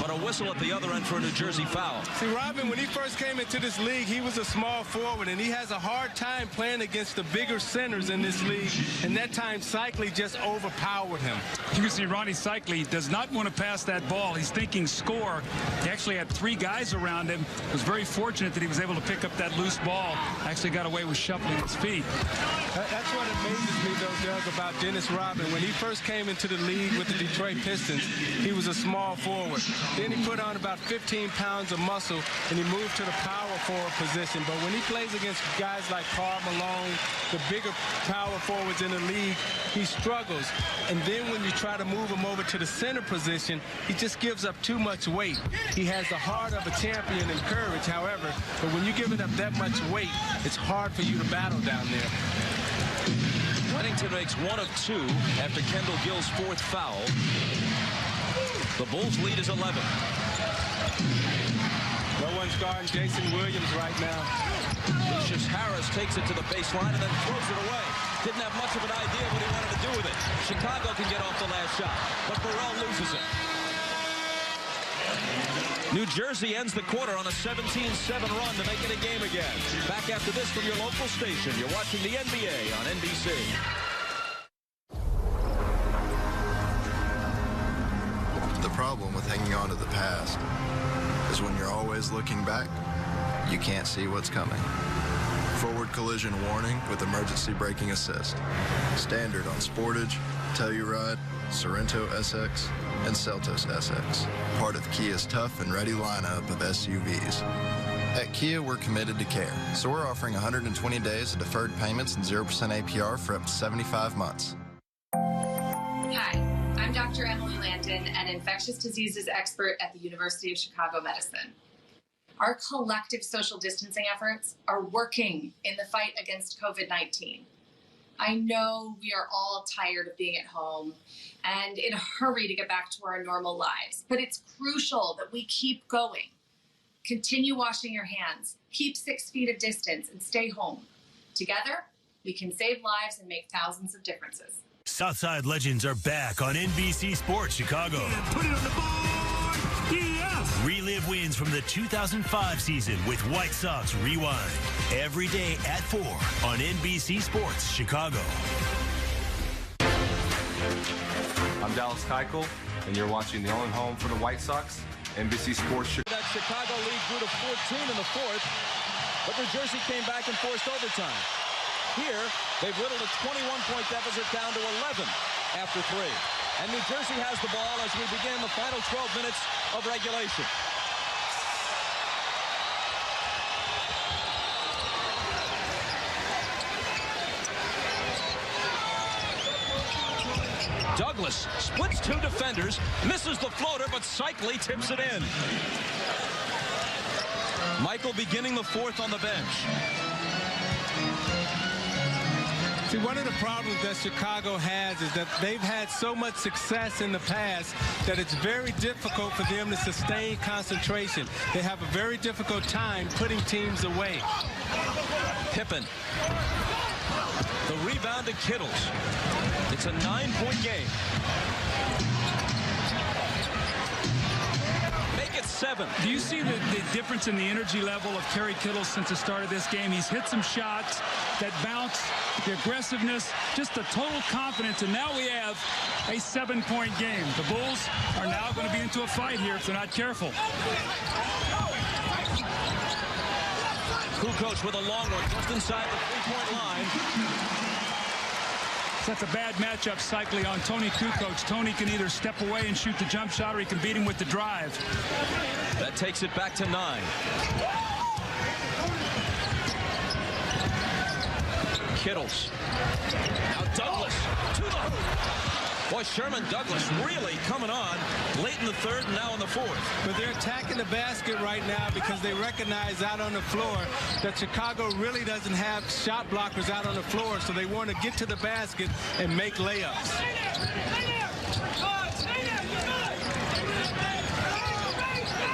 but a whistle at the other end for a New Jersey foul. See, Rodman, when he first came into this league, he was a small forward, and he has a hard time playing against the bigger centers in this league. And that time, Cycli just overpowered him. You can see Ronnie Cycli does not want to pass that ball. He's thinking score. He actually had 3 guys around him. Was very fortunate that he was able to pick up that loose ball. Actually got away with shuffling his feet. That's what amazes me, though, Doug, about Dennis Rodman. When he first came into the league with the Detroit Pistons, he was a small forward. Then he put on about 15 pounds of muscle, and he moved to the power forward position. But when he plays against guys like Karl Malone, the bigger power forwards in the league, he struggles. And then when you try to move him over to the center position, he just gives up too much weight. He has the heart of a champion and courage, however, but when you're giving up that much weight, it's hard for you to battle down there. Wennington makes 1 of 2 after Kendall Gill's 4th foul. The Bulls' lead is 11. No one's guarding Jason Williams right now. Lucius Harris takes it to the baseline and then throws it away. Didn't have much of an idea what he wanted to do with it. Chicago can get off the last shot, but Burrell loses it. New Jersey ends the quarter on a 17-7 run to make it a game again. Back after this from your local station. You're watching the NBA on NBC. The problem with hanging on to the past is when you're always looking back, you can't see what's coming. Forward collision warning with emergency braking assist. Standard on Sportage, Telluride, Sorento SX, and Seltos SX. Part of Kia's tough and ready lineup of SUVs. At Kia, we're committed to care, so we're offering 120 days of deferred payments and 0% APR for up to 75 months. Hi, I'm Dr. Emily Landon, an infectious diseases expert at the University of Chicago Medicine. Our collective social distancing efforts are working in the fight against COVID-19. I know we are all tired of being at home and in a hurry to get back to our normal lives, but it's crucial that we keep going. Continue washing your hands, keep 6 feet of distance, and stay home. Together, we can save lives and make thousands of differences. Southside Legends are back on NBC Sports Chicago. Put it on the board. Relive wins from the 2005 season with White Sox Rewind. Every day at 4 on NBC Sports Chicago. I'm Dallas Keuchel, and you're watching the only home for the White Sox, NBC Sports Chicago. That Chicago lead grew to 14 in the fourth, but New Jersey came back and forced overtime. Here, they've whittled a 21-point deficit down to 11 after 3. And New Jersey has the ball as we begin the final 12 minutes of regulation. Douglas splits 2 defenders, misses the floater, but Cycli tips it in. Michael beginning the fourth on the bench. See, one of the problems that Chicago has is that they've had so much success in the past that it's very difficult for them to sustain concentration. They have a very difficult time putting teams away. Pippen. The rebound to Kittles. It's a 9-point game. Make it 7. Do you see the difference in the energy level of Kerry Kittles since the start of this game? He's hit some shots that bounce, the aggressiveness, just the total confidence, and now we have a 7-point game. The Bulls are now going to be into a fight here if they're not careful. Kukoc with a long one just inside the 3-point line. That's a bad matchup, Cycli, on Tony Kukoc. Tony can either step away and shoot the jump shot, or he can beat him with the drive. That takes it back to 9. Kittles. Now Douglas to the hoop. Boy, Sherman Douglas really coming on late in the third and now in the fourth. But they're attacking the basket right now because they recognize out on the floor that Chicago really doesn't have shot blockers out on the floor, so they want to get to the basket and make layups.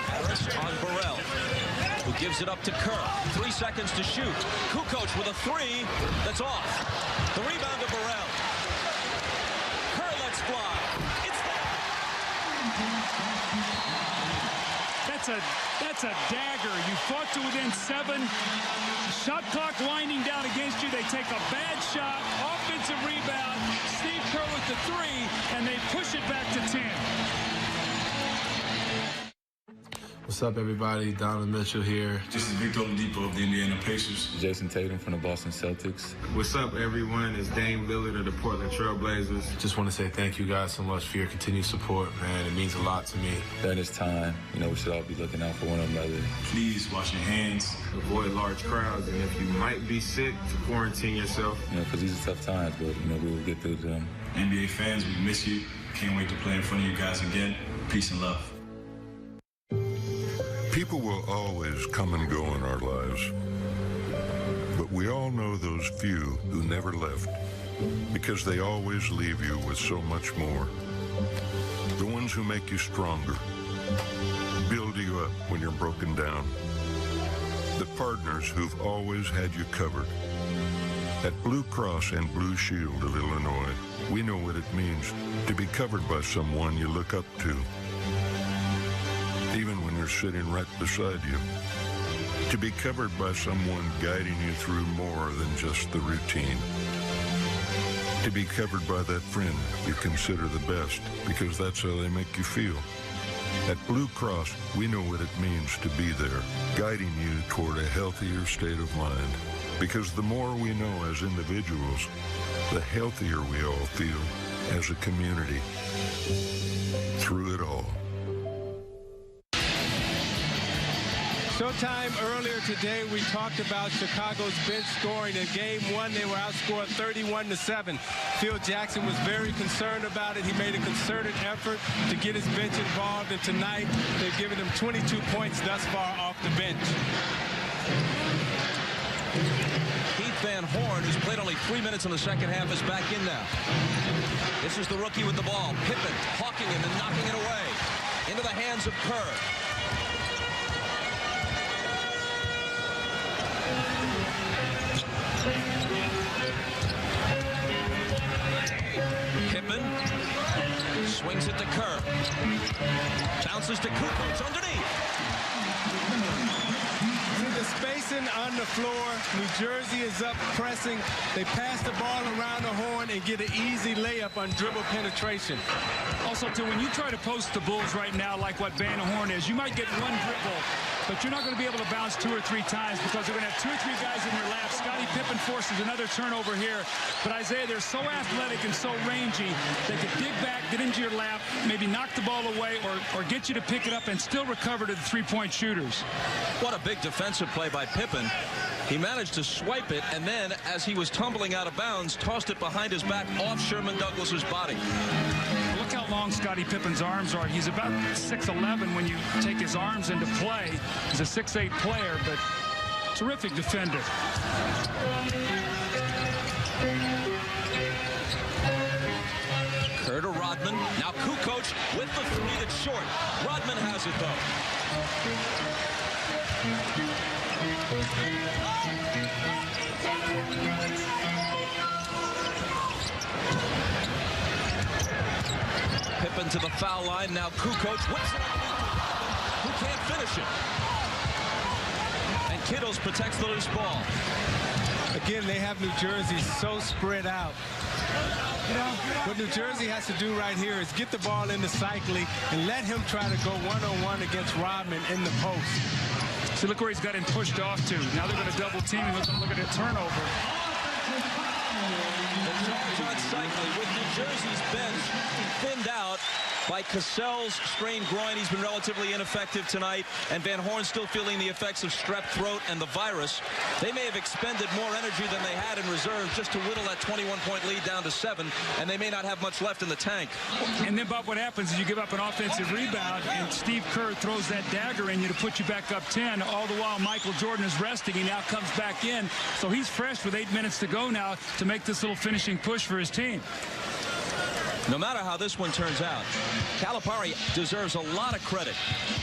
Harris on Burrell, who gives it up to Kerr. 3 seconds to shoot. Kukoc with a 3 that's off. The rebound to Burrell. Kerr lets fly. It's there. That's a dagger. You fought to within 7. Shot clock winding down against you. They take a bad shot. Offensive rebound. Steve Kerr with the 3, and they push it back to 10. What's up, everybody? Donovan Mitchell here. This is Victor Oladipo of the Indiana Pacers. Jason Tatum from the Boston Celtics. What's up, everyone? It's Dame Lillard of the Portland Trail Blazers. Just want to say thank you guys so much for your continued support, man. It means a lot to me. During this time, we should all be looking out for one another. Please wash your hands. Avoid large crowds, and if you might be sick, to quarantine yourself. Because these are tough times, but, we will get through them. NBA fans, we miss you. Can't wait to play in front of you guys again. Peace and love. People will always come and go in our lives, but we all know those few who never left, because they always leave you with so much more. The ones who make you stronger, build you up when you're broken down. The partners who've always had you covered. At Blue Cross and Blue Shield of Illinois, we know what it means to be covered by someone you look up to. Even when you're sitting right beside you. To be covered by someone guiding you through more than just the routine. To be covered by that friend you consider the best because that's how they make you feel. At Blue Cross, we know what it means to be there, guiding you toward a healthier state of mind. Because the more we know as individuals, the healthier we all feel as a community. Through it all. Showtime earlier today, we talked about Chicago's bench scoring. In Game 1, they were outscored 31-7. Phil Jackson was very concerned about it. He made a concerted effort to get his bench involved, and tonight they've given him 22 points thus far off the bench. Keith Van Horn, who's played only 3 minutes in the second half, is back in now. This is the rookie with the ball. Pippen hawking it and knocking it away. Into the hands of Kerr. Pippen Swings it to Kerr. Bounces to Kukoc underneath. The spacing on the floor. New Jersey is up pressing. They pass the ball around the horn and get an easy layup on dribble penetration. Also, too, when you try to post the Bulls right now, like what Van Horn is, you might get one dribble, but you're not going to be able to bounce 2 or 3 times because they're going to have 2 or 3 guys in your lap. Scottie Pippen forces another turnover here. But Isaiah, they're so athletic and so rangy. They could dig back, get into your lap, maybe knock the ball away or get you to pick it up and still recover to the 3-point shooters. What a big defensive play by Pippen. He managed to swipe it, and then, as he was tumbling out of bounds, tossed it behind his back off Sherman Douglas's body. Look how long Scottie Pippen's arms are. He's about 6'11" when you take his arms into play. He's a 6'8" player, but terrific defender. Kerr to Rodman. Now Kukoc with the 3 that's short. Rodman has it, though. Pippen to the foul line. Now Kukoc whips it underneath. Who can't finish it? And Kittles protects the loose ball. Again, they have New Jersey so spread out. What New Jersey has to do right here is get the ball into Cycling and let him try to go one-on-one against Rodman in the post. See, look where he's got him pushed off to. Now they're going to double team him. Look at a turnover. The charge on Cycling with New Jersey's bench thinned out by Cassell's strained groin. He's been relatively ineffective tonight, and Van Horn still feeling the effects of strep throat and the virus. They may have expended more energy than they had in reserve just to whittle that 21-point lead down to 7, and they may not have much left in the tank. And then, Bob, what happens is you give up an offensive rebound, and Steve Kerr throws that dagger in you to put you back up 10. All the while, Michael Jordan is resting. He now comes back in, so he's fresh with 8 minutes to go now to make this little finishing push for his team. No matter how this one turns out, Calipari deserves a lot of credit.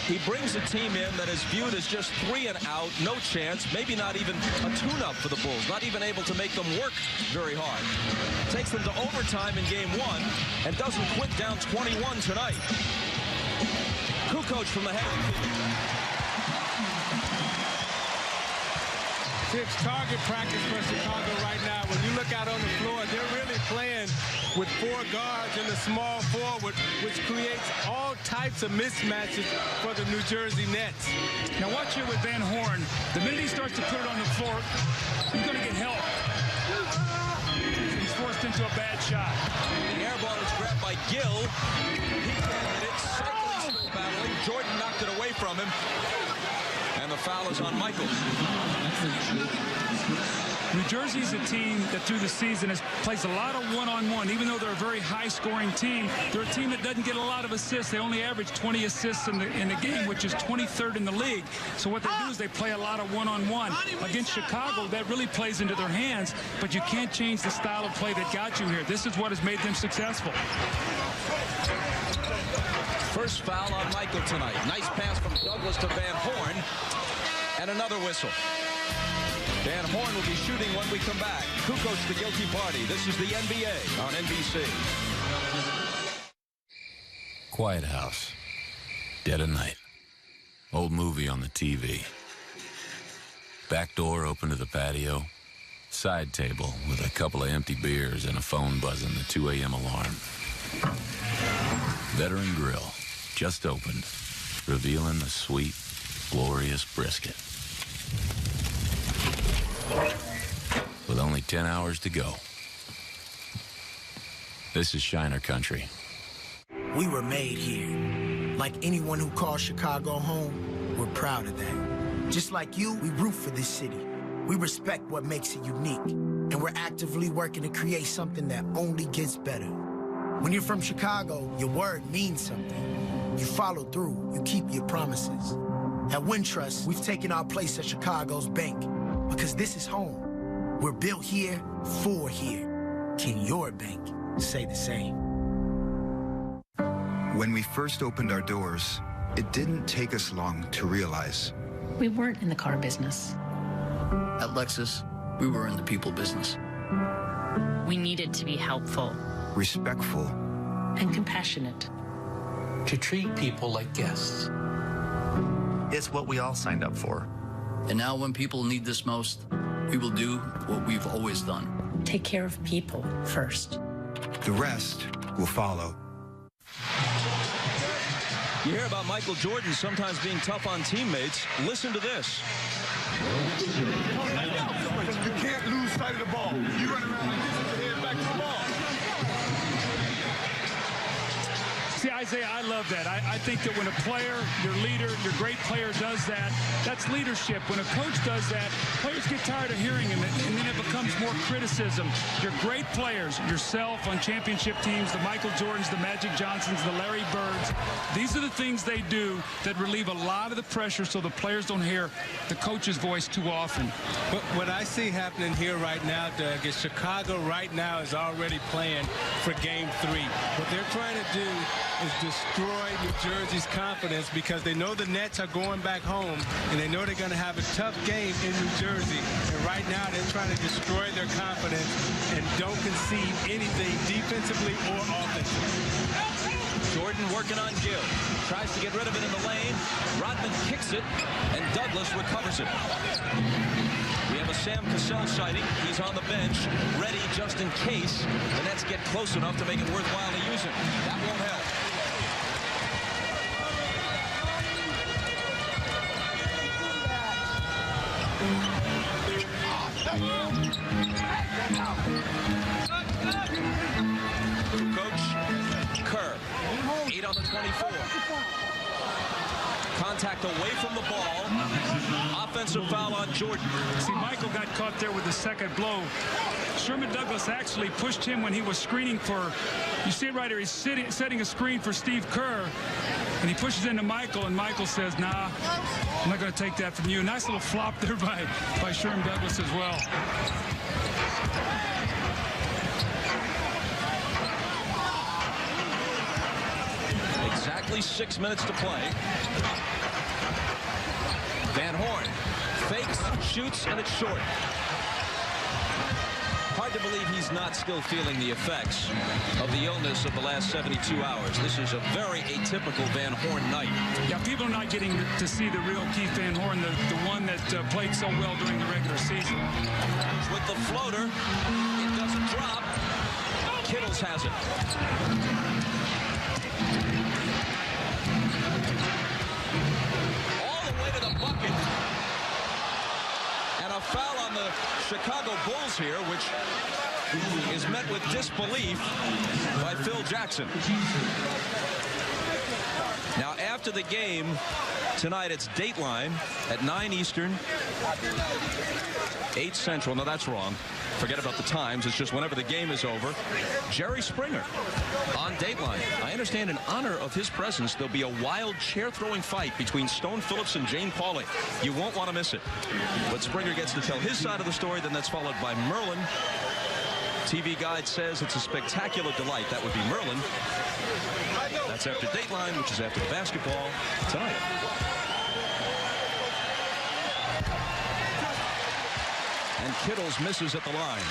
He brings a team in that is viewed as just 3 and out, no chance, maybe not even a tune-up for the Bulls, not even able to make them work very hard. Takes them to overtime in game 1 and doesn't quit down 21 tonight. Kukoc from the head of the key. It's target practice for Chicago right now. When you look out on the floor, they're really playing with 4 guards and a small forward, which creates all types of mismatches for the New Jersey Nets. Now watch here with Van Horn. The minute he starts to put it on the floor, he's going to get help. He's forced into a bad shot. The air ball is grabbed by Gill. He can't hit it. Cycling still battling. Jordan knocked it away from him. And the foul is on Michaels. New Jersey is a team that through the season plays a lot of one-on-one. Even though they're a very high-scoring team, they're a team that doesn't get a lot of assists. They only average 20 assists in the game, which is 23rd in the league. So what they do is they play a lot of one-on-one. Against Chicago, that really plays into their hands, but you can't change the style of play that got you here. This is what has made them successful. First foul on Michael tonight. Nice pass from Douglas to Van Horn. And another whistle. Van Horn will be shooting when we come back. Kukoc the guilty party. This is the NBA on NBC. Quiet house. Dead of night. Old movie on the TV. Back door open to the patio. Side table with a couple of empty beers and a phone buzzing the 2 a.m. alarm. Veteran Grill. Just opened, revealing the sweet, glorious brisket. With only 10 hours to go. This is Shiner Country. We were made here. Like anyone who calls Chicago home, we're proud of that. Just like you, we root for this city. We respect what makes it unique. And we're actively working to create something that only gets better. When you're from Chicago, your word means something. You follow through, you keep your promises. At Wintrust, we've taken our place at Chicago's bank because this is home. We're built here, for here. Can your bank say the same? When we first opened our doors, it didn't take us long to realize. We weren't in the car business. At Lexus, we were in the people business. We needed to be helpful. Respectful. and compassionate. To treat people like guests. It's what we all signed up for. And now when people need this most, we will do what we've always done. Take care of people first. The rest will follow. You hear about Michael Jordan sometimes being tough on teammates. Listen to this. You can't lose sight of the ball. You run around like this with your head back to the ball. See, Isaiah, I love that. I think that when a player, your leader, your great player does that, that's leadership. When a coach does that, players get tired of hearing him, and then it becomes more criticism. Your great players, yourself on championship teams, the Michael Jordans, the Magic Johnsons, the Larry Birds, these are the things they do that relieve a lot of the pressure so the players don't hear the coach's voice too often. But what I see happening here right now, Doug, is Chicago right now is already playing for Game 3. What they're trying to do is destroy New Jersey's confidence because they know the Nets are going back home and they know they're going to have a tough game in New Jersey. And right now they're trying to destroy their confidence and don't concede anything defensively or offensively. Jordan working on Gill. Tries to get rid of it in the lane. Rodman kicks it, and Douglas recovers it. We have a Sam Cassell sighting. He's on the bench, ready just in case the Nets get close enough to make it worthwhile to use him. That won't help. Coach Kerr, 8 on the 24. Contact away from the ball. Offensive foul on Jordan. See, Michael got caught there with the second blow. Sherman Douglas actually pushed him when he was screening for, you see it right here, he's setting a screen for Steve Kerr, and he pushes into Michael, and Michael says, nah, I'm not going to take that from you. Nice little flop there by Sherman Douglas as well. Exactly 6 minutes to play. Van Horn fakes, shoots, and it's short. Hard to believe he's not still feeling the effects of the illness of the last 72 hours. This is a very atypical Van Horn night. Yeah, people are not getting to see the real Keith Van Horn, the one that played so well during the regular season. With the floater, it doesn't drop. Kittles has it. Bucket. And a foul on the Chicago Bulls here, which is met with disbelief by Phil Jackson. Now, after the game tonight, it's Dateline at 9 Eastern, 8 Central. No, that's wrong. Forget about the times. It's just whenever the game is over. Jerry Springer on Dateline. I understand in honor of his presence, there'll be a wild chair-throwing fight between Stone Phillips and Jane Pauley. You won't want to miss it. But Springer gets to tell his side of the story, then that's followed by Merlin. TV Guide says it's a spectacular delight. That would be Merlin. That's after Dateline, which is after the basketball tonight. And Kittles misses at the line.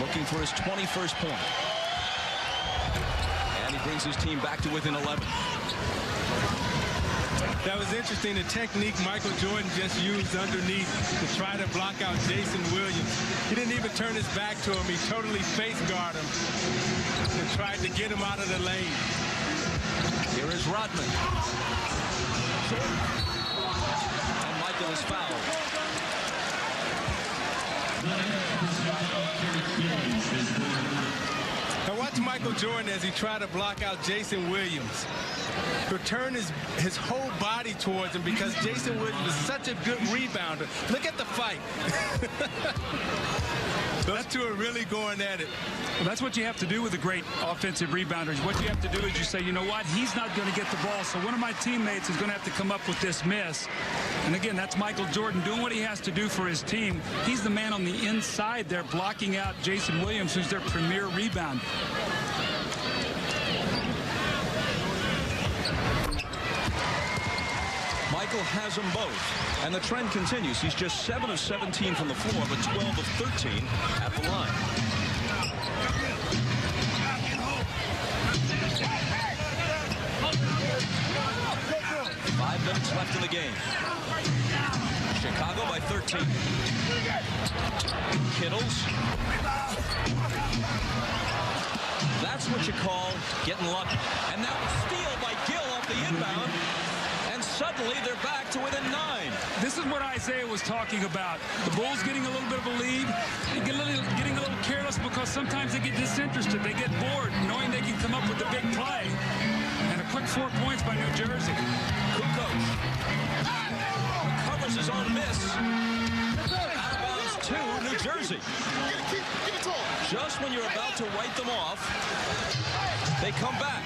Looking for his 21st point. And he brings his team back to within 11. That was interesting, the technique Michael Jordan just used underneath to try to block out Jason Williams. He didn't even turn his back to him. He totally face guarded him and tried to get him out of the lane. Here is Rodman. And Michael is fouled. Now watch Michael Jordan as he tried to block out Jason Williams. Return his whole body towards him because Jason Williams is such a good rebounder. Look at the fight. Those two are really going at it. Well, that's what you have to do with a great offensive rebounder. What you have to do is you say, you know what, he's not going to get the ball, so one of my teammates is going to have to come up with this miss. And again, that's Michael Jordan doing what he has to do for his team. He's the man on the inside there blocking out Jason Williams, who's their premier rebounder. Michael has them both. And the trend continues. He's just 7 of 17 from the floor, but 12 of 13 at the line. 5 minutes left in the game. Chicago by 13. Kittles. That's what you call getting lucky. And now a steal by Gill off the inbound. And suddenly they're back to within 9. This is what Isaiah was talking about. The Bulls getting a little bit of a lead. Getting a little careless because sometimes they get disinterested. They get bored knowing they can come up with a big play. And a quick 4 points by New Jersey. Kukoc recovers his own miss. Out of bounds to New Jersey. Just when you're about to write them off, they come back.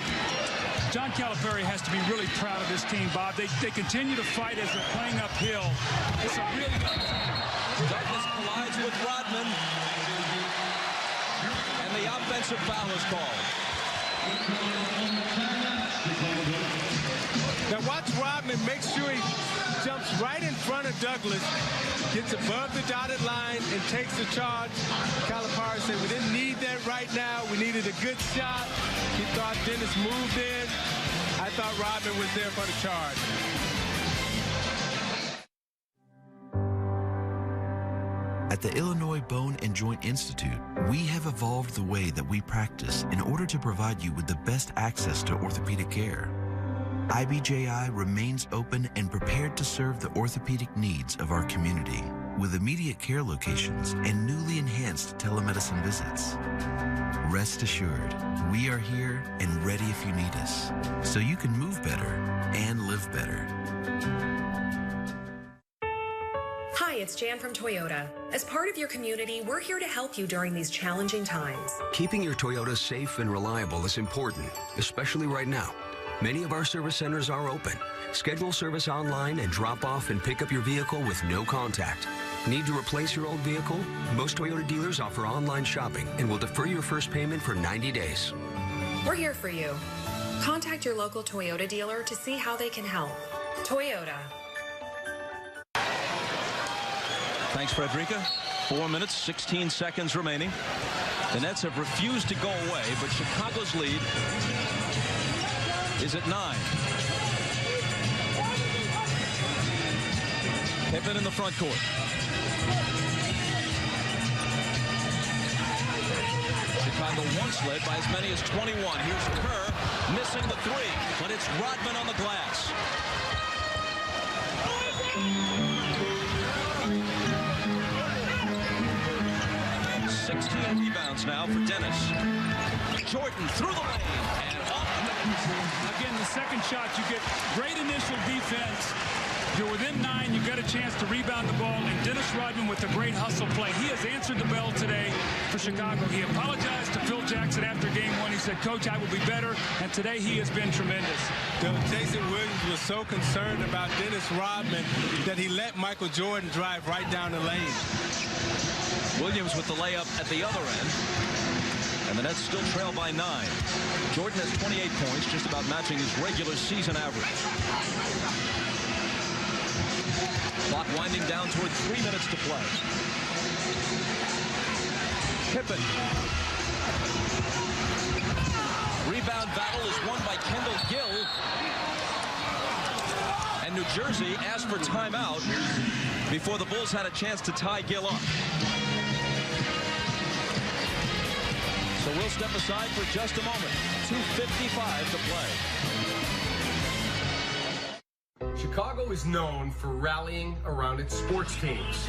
John Calipari has to be really proud of this team, Bob. They continue to fight as they're playing uphill. It's a really good team. Douglas collides with Rodman. And the offensive foul is called. Now watch Rodman make sure he jumps right in front of Douglas, gets above the dotted line, and takes the charge. Calipari said, we didn't need that right now. We needed a good shot. He thought Dennis moved in. I thought Rodman was there for the charge. At the Illinois Bone and Joint Institute, we have evolved the way that we practice in order to provide you with the best access to orthopedic care. IBJI remains open and prepared to serve the orthopedic needs of our community with immediate care locations and newly enhanced telemedicine visits. Rest assured, we are here and ready if you need us, so you can move better and live better. Hi, it's Jan from Toyota. As part of your community, we're here to help you during these challenging times. Keeping your Toyota safe and reliable is important, especially right now. Many of our service centers are open. Schedule service online and drop off and pick up your vehicle with no contact. Need to replace your old vehicle? Most Toyota dealers offer online shopping and will defer your first payment for 90 days. We're here for you. Contact your local Toyota dealer to see how they can help. Toyota. Thanks, Frederica. 4 minutes, 16 seconds remaining. The Nets have refused to go away, but Chicago's lead is at 9. Pippen in the front court. Chicago once led by as many as 21. Here's Kerr missing the 3, but it's Rodman on the glass. Rebounds now for Dennis. Jordan through the lane and off the net. Again, the second shot, you get great initial defense. You're within 9, you get a chance to rebound the ball, and Dennis Rodman with a great hustle play. He has answered the bell today for Chicago. He apologized to Phil Jackson after game 1. He said, Coach, I will be better, and today he has been tremendous. Jason Williams was so concerned about Dennis Rodman that he let Michael Jordan drive right down the lane. Williams with the layup at the other end. And the Nets still trail by 9. Jordan has 28 points, just about matching his regular season average. Clock winding down toward 3 minutes to play. Pippen. Rebound battle is won by Kendall Gill. And New Jersey asked for timeout before the Bulls had a chance to tie Gill up. So we'll step aside for just a moment. 2:55 to play. Chicago is known for rallying around its sports teams.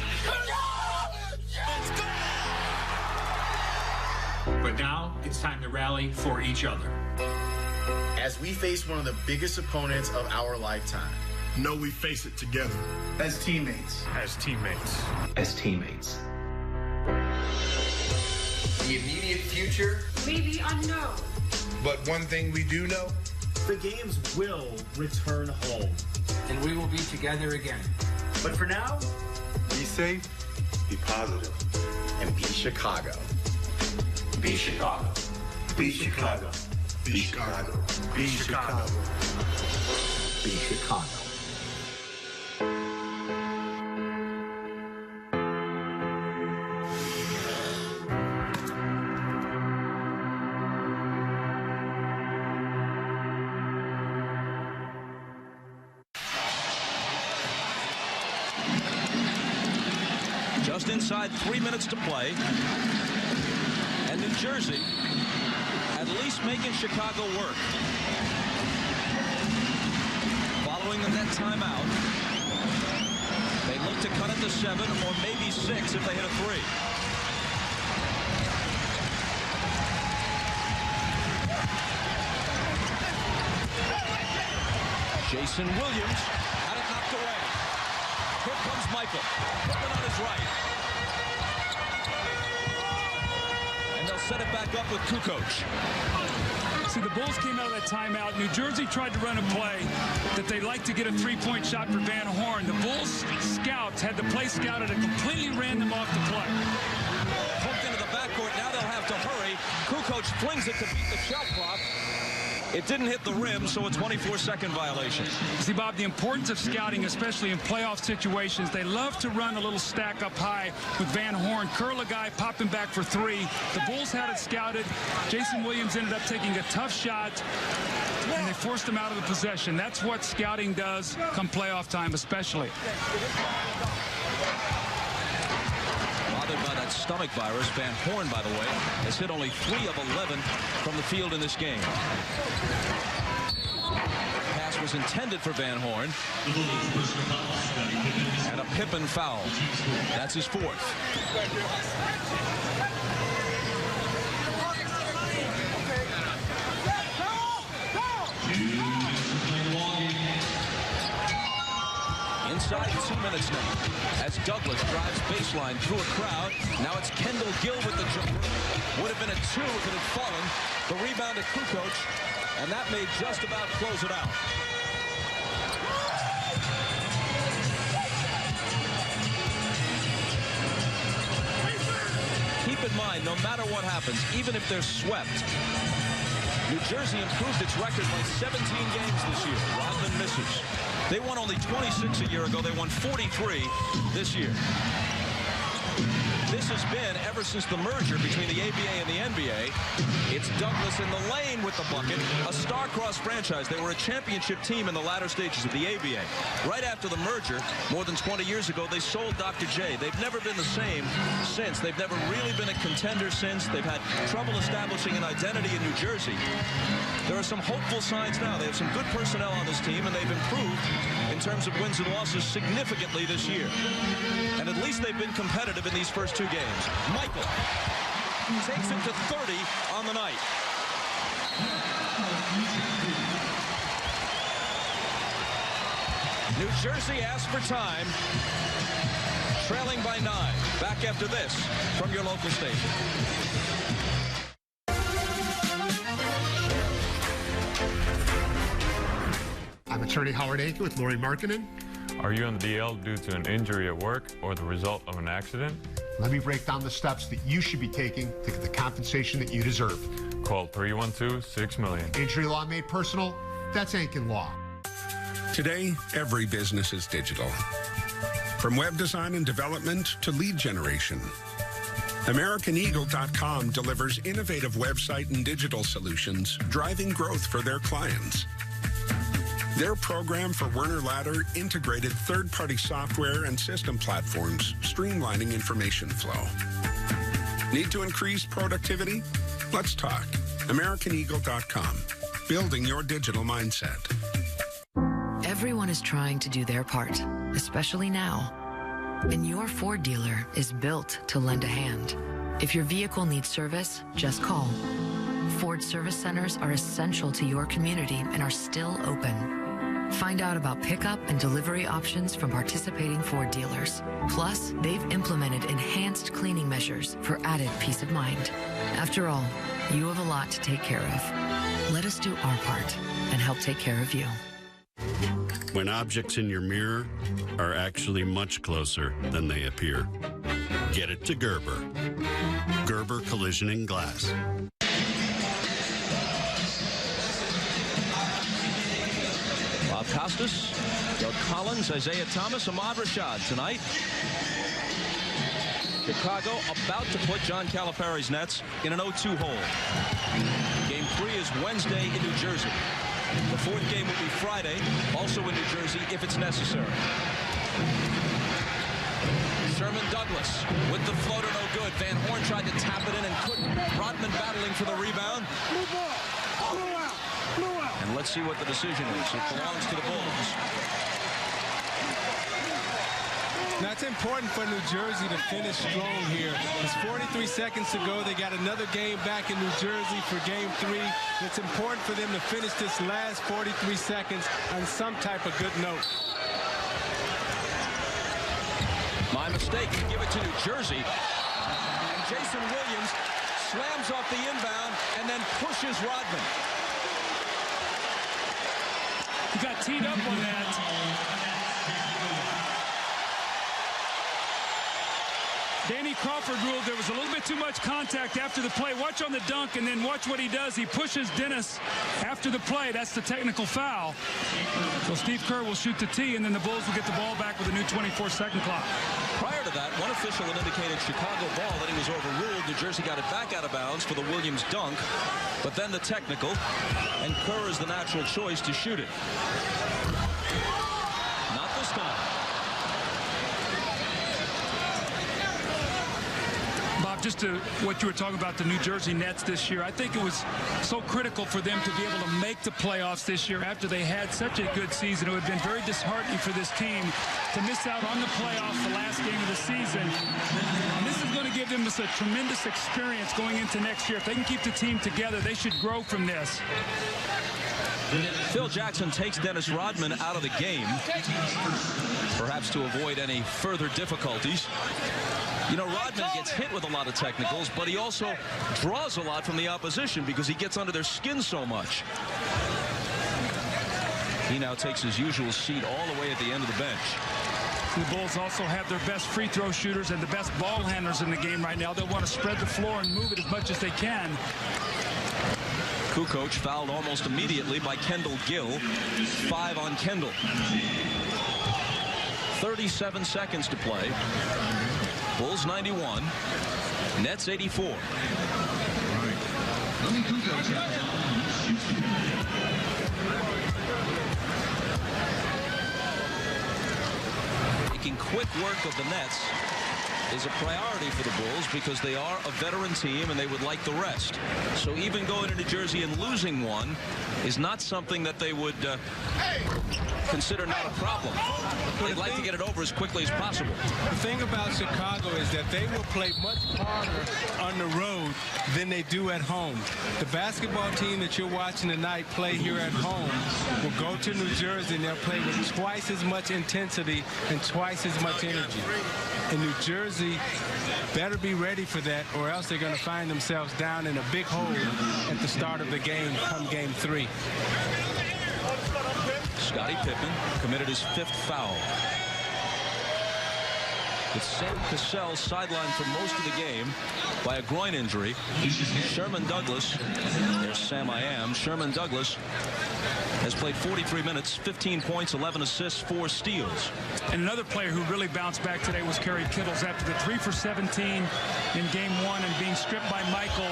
But now it's time to rally for each other. As we face one of the biggest opponents of our lifetime. No, we face it together. As teammates. As teammates. As teammates. The immediate future may be unknown. But one thing we do know, the games will return home. And we will be together again. But for now, be safe, be positive, and be Chicago. Be Chicago. Be Chicago. Be Chicago. Be Chicago. Be Chicago. Just inside 3 minutes to play. And New Jersey at least making Chicago work. Following the net timeout, they look to cut it to 7 or maybe 6 if they hit a 3. Jason Williams had it knocked away. Here comes Michael. Pippen on his right. And they'll set it back up with Kukoc. See, the Bulls came out of that timeout. New Jersey tried to run a play that they like to get a three-point shot for Van Horn. The Bulls scouts had the play scouted and completely ran them off the play. Hooked into the backcourt. Now they'll have to hurry. Kukoc flings it to beat the shot clock. It didn't hit the rim, so a 24-second violation. See, Bob, the importance of scouting, especially in playoff situations, they love to run a little stack up high with Van Horn. Curl a guy, pop him back for 3. The Bulls had it scouted. Jason Williams ended up taking a tough shot, and they forced him out of the possession. That's what scouting does come playoff time, especially. By that stomach virus. Van Horn, by the way, has hit only 3 of 11 from the field in this game. Pass was intended for Van Horn. And a Pippen foul. That's his 4th. Inside 2 minutes now, as Douglas drives baseline through a crowd. Now it's Kendall Gill with the jumper. Would have been a 2 if it had fallen. The rebound to Kukoc, and that may just about close it out. Keep in mind, no matter what happens, even if they're swept, New Jersey improved its record by 17 games this year. Rodman misses. They won only 26 a year ago. They won 43 this year. This has been, ever since the merger between the ABA and the NBA, it's Douglas in the lane with the bucket, a star-crossed franchise. They were a championship team in the latter stages of the ABA. Right after the merger, more than 20 years ago, they sold Dr. J. They've never been the same since. They've never really been a contender since. They've had trouble establishing an identity in New Jersey. There are some hopeful signs now. They have some good personnel on this team, and they've improved in terms of wins and losses significantly this year. And at least they've been competitive in these first 2 games. Michael takes it to 30 on the night. New Jersey asked for time, trailing by 9. Back after this from your local station. I'm attorney Howard Aiken with Lori Markkinen. Are you on the DL due to an injury at work or the result of an accident? Let me break down the steps that you should be taking to get the compensation that you deserve. Call 312-6000000. Injury law made personal, that's Aiken Law. Today, every business is digital. From web design and development to lead generation. AmericanEagle.com delivers innovative website and digital solutions, driving growth for their clients. Their program for Werner Ladder integrated third-party software and system platforms, streamlining information flow. Need to increase productivity? Let's talk. AmericanEagle.com. Building your digital mindset. Everyone is trying to do their part, especially now. And your Ford dealer is built to lend a hand. If your vehicle needs service, just call. Ford service centers are essential to your community and are still open. Find out about pickup and delivery options from participating Ford dealers. Plus, they've implemented enhanced cleaning measures for added peace of mind. After all, you have a lot to take care of. Let us do our part and help take care of you. When objects in your mirror are actually much closer than they appear, get it to Gerber. Gerber Collision and Glass. Bob Costas, Doug Collins, Isaiah Thomas, Ahmad Rashad tonight. Chicago about to put John Calipari's Nets in an 0-2 hole. Game 3 is Wednesday in New Jersey. The 4th game will be Friday, also in New Jersey, if it's necessary. Sherman Douglas with the floater, no good. Van Horn tried to tap it in and couldn't. Rodman battling for the rebound. And let's see what the decision is. It belongs to the Bulls. Now, it's important for New Jersey to finish strong here. It's 43 seconds to go. They got another game back in New Jersey for Game 3. It's important for them to finish this last 43 seconds on some type of good note. My mistake. You give it to New Jersey. And Jason Williams slams off the inbound and then pushes Rodman. He got teed up on that. Danny Crawford ruled there was a little bit too much contact after the play. Watch on the dunk, and then watch what he does. He pushes Dennis after the play. That's the technical foul. So Steve Kerr will shoot the tee, and then the Bulls will get the ball back with a new 24-second clock. Prior to that, one official had indicated Chicago ball, that he was overruled. New Jersey got it back out of bounds for the Williams dunk, but then the technical, and Kerr is the natural choice to shoot it. Not this time. Bob, just to what you were talking about, the New Jersey Nets this year, I think it was so critical for them to be able to make the playoffs this year after they had such a good season. It would have been very disheartening for this team to miss out on the playoffs the last game of the season. And this is going to give them a tremendous experience going into next year. If they can keep the team together, they should grow from this. Phil Jackson takes Dennis Rodman out of the game, perhaps to avoid any further difficulties. You know, Rodman gets hit with a lot of technicals, but he also draws a lot from the opposition because he gets under their skin so much. He now takes his usual seat all the way at the end of the bench. The Bulls also have their best free throw shooters and the best ball handlers in the game right now. They'll want to spread the floor and move it as much as they can. Kukoc fouled almost immediately by Kendall Gill. 5 on Kendall. 37 seconds to play. Bulls 91, Nets 84. Making quick work of the Nets is a priority for the Bulls because they are a veteran team and they would like the rest. So even going to New Jersey and losing one is not something that they would consider not a problem. They'd like to get it over as quickly as possible. The thing about Chicago is that they will play much harder on the road than they do at home. The basketball team that you're watching tonight play here at home will go to New Jersey and they'll play with twice as much intensity and twice as much energy. And New Jersey better be ready for that, or else they're going to find themselves down in a big hole at the start of the game come Game 3. Scottie Pippen committed his 5th foul. With Sam Cassell sidelined for most of the game by a groin injury. Sherman Douglas, there's Sam I Am. Sherman Douglas has played 43 minutes, 15 points, 11 assists, 4 steals. And another player who really bounced back today was Kerry Kittles after the 3 for 17 in Game 1 and being stripped by Michael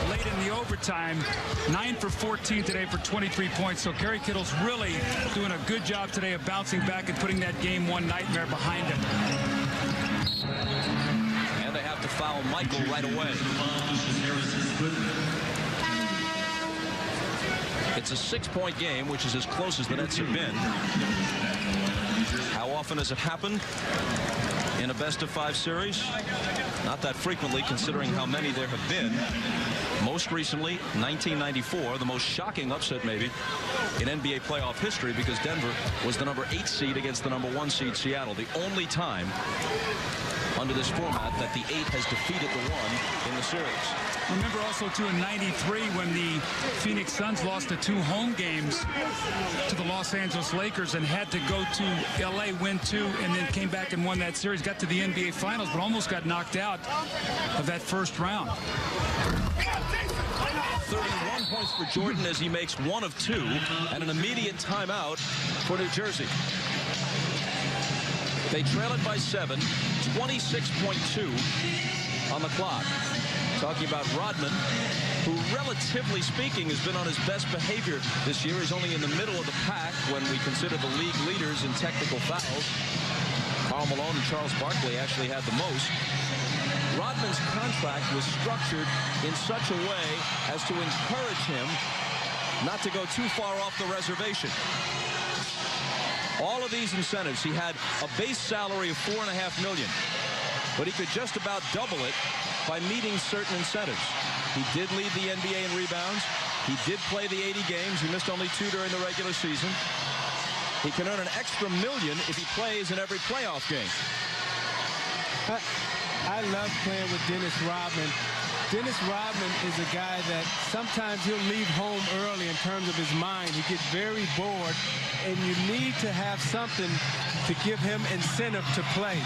late in the overtime. 9 for 14 today for 23 points. So Kerry Kittles really doing a good job today of bouncing back and putting that Game 1 nightmare behind him. And they have to foul Michael right away. It's a 6-point game, which is as close as the Nets have been. How often has it happened in a best-of-5 series? Not that frequently, considering how many there have been. Most recently, 1994, the most shocking upset maybe in NBA playoff history, because Denver was the number 8 seed against the number 1 seed Seattle. The only time under this format that the 8 has defeated the 1 in the series. Remember also, too, in 93 when the Phoenix Suns lost the 2 home games to the Los Angeles Lakers and had to go to L.A., win 2, and then came back and won that series, got to the NBA Finals, but almost got knocked out of that first round. 31 points for Jordan as he makes 1 of 2, and an immediate timeout for New Jersey. They trail it by 7, 26.2 on the clock. Talking about Rodman, who, relatively speaking, has been on his best behavior this year. He's only in the middle of the pack when we consider the league leaders in technical fouls. Karl Malone and Charles Barkley actually had the most. Rodman's contract was structured in such a way as to encourage him not to go too far off the reservation. All of these incentives, he had a base salary of $4.5 million, but he could just about double it by meeting certain incentives. He did lead the NBA in rebounds. He did play the 80 games. He missed only 2 during the regular season. He can earn an extra $1 million if he plays in every playoff game. I love playing with Dennis Rodman. Dennis Rodman is a guy that sometimes he'll leave home early in terms of his mind. He gets very bored, and you need to have something to give him incentive to play.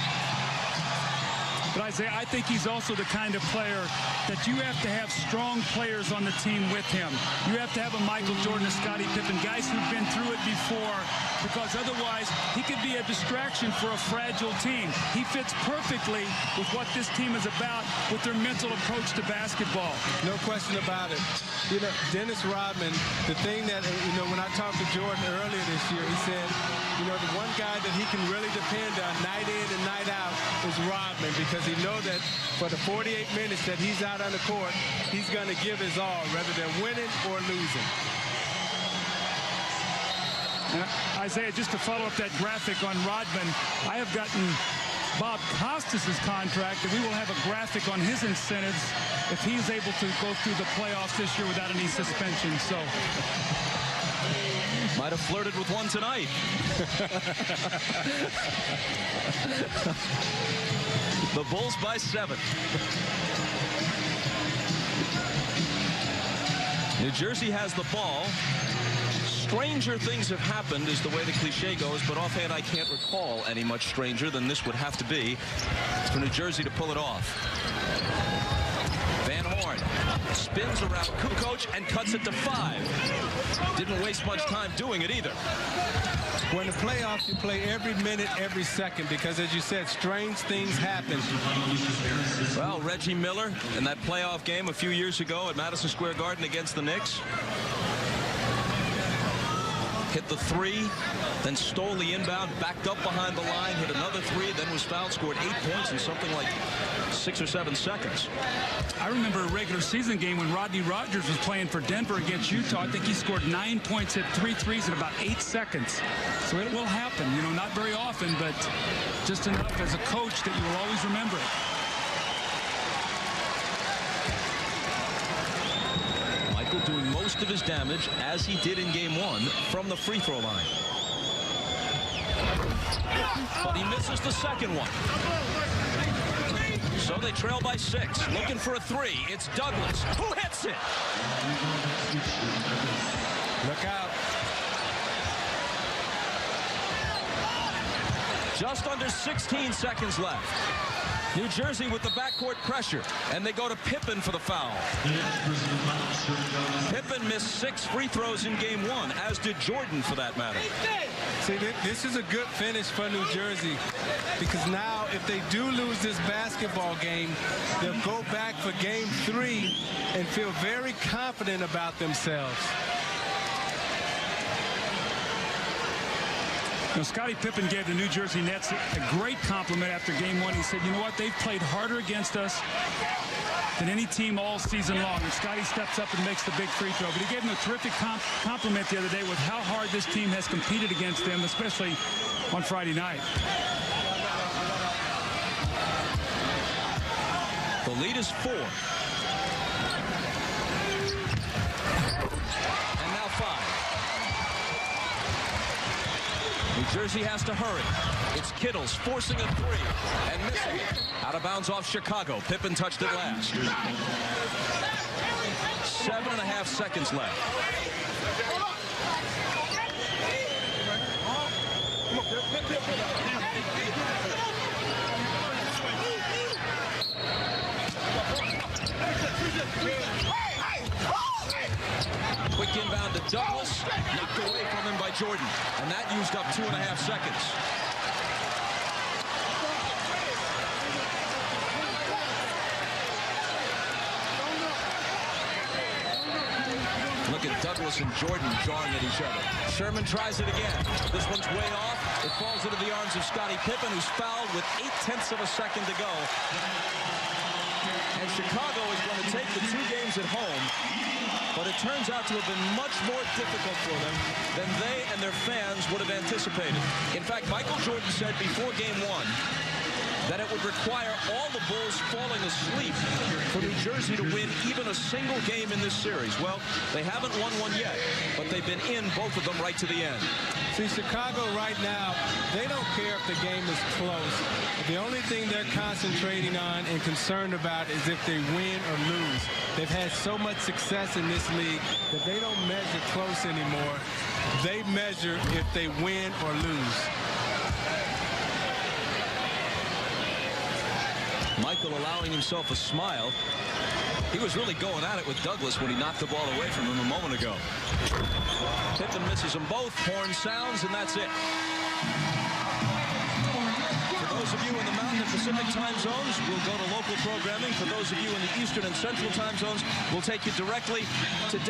But Isaiah, I think he's also the kind of player that you have to have strong players on the team with him. You have to have a Michael Jordan, a Scottie Pippen, guys who've been through it before, because otherwise he could be a distraction for a fragile team. He fits perfectly with what this team is about, with their mental approach to basketball. No question about it. You know, Dennis Rodman, the thing that, you know, when I talked to Jordan earlier this year, he said, you know, the one guy that he can really depend on night in and night out is Rodman, because he knows that for the 48 minutes that he's out on the court, he's going to give his all, whether they're winning or losing. Isaiah, just to follow up that graphic on Rodman, I have gotten Bob Costas' contract, and we will have a graphic on his incentives if he's able to go through the playoffs this year without any suspension. So might have flirted with one tonight. The Bulls by 7. New Jersey has the ball. Stranger things have happened is the way the cliche goes, but offhand I can't recall any much stranger than this would have to be for New Jersey to pull it off. Van Horn spins around Kukoc and cuts it to 5. Didn't waste much time doing it either. When the playoffs, you play every minute, every second, because as you said, strange things happen. Well, Reggie Miller in that playoff game a few years ago at Madison Square Garden against the Knicks hit the 3, then stole the inbound, backed up behind the line, hit another 3, then was fouled, scored 8 points in something like 6 or 7 seconds. I remember a regular season game when Rodney Rogers was playing for Denver against Utah. I think he scored 9 points, hit 3 threes in about 8 seconds. So it will happen, you know, not very often, but just enough as a coach that you will always remember it. Doing most of his damage, as he did in game 1, from the free throw line. But he misses the second one. So they trail by 6, looking for a 3. It's Douglas who hits it. Look out. Just under 16 seconds left. New Jersey with the backcourt pressure, and they go to Pippen for the foul. Pippen missed 6 free throws in game 1, as did Jordan for that matter. See, this is a good finish for New Jersey, because now if they do lose this basketball game, they'll go back for game 3 and feel very confident about themselves. You know, Scottie Pippen gave the New Jersey Nets a great compliment after game 1. He said, you know what, they've played harder against us than any team all season long. And Scottie steps up and makes the big free throw. But he gave him a terrific compliment the other day with how hard this team has competed against them, especially on Friday night. The lead is 4. And now 5. New Jersey has to hurry. It's Kittles forcing a 3 and missing it. Out of bounds off Chicago. Pippen touched it last. 7.5 seconds left. Quick inbound to Douglas, knocked away from him by Jordan, and that used up 2.5 seconds. Look at Douglas and Jordan jawing at each other. Sherman tries it again. This one's way off. It falls into the arms of Scottie Pippen, who's fouled with 0.8 of a second to go. And Chicago is going to take the 2 games at home, but it turns out to have been much more difficult for them than they and their fans would have anticipated. In fact, Michael Jordan said before Game 1 that it would require all the Bulls falling asleep for New Jersey to win even a single game in this series. Well, they haven't won one yet, but they've been in both of them right to the end. See, Chicago right now, they don't care if the game is close. The only thing they're concentrating on and concerned about is if they win or lose. They've had so much success in this league that they don't measure close anymore. They measure if they win or lose. Michael allowing himself a smile. He was really going at it with Douglas when he knocked the ball away from him a moment ago. Pippen misses them both. Horn sounds, and that's it. For those of you in the Mountain and Pacific time zones, we'll go to local programming. For those of you in the Eastern and Central time zones, we'll take you directly to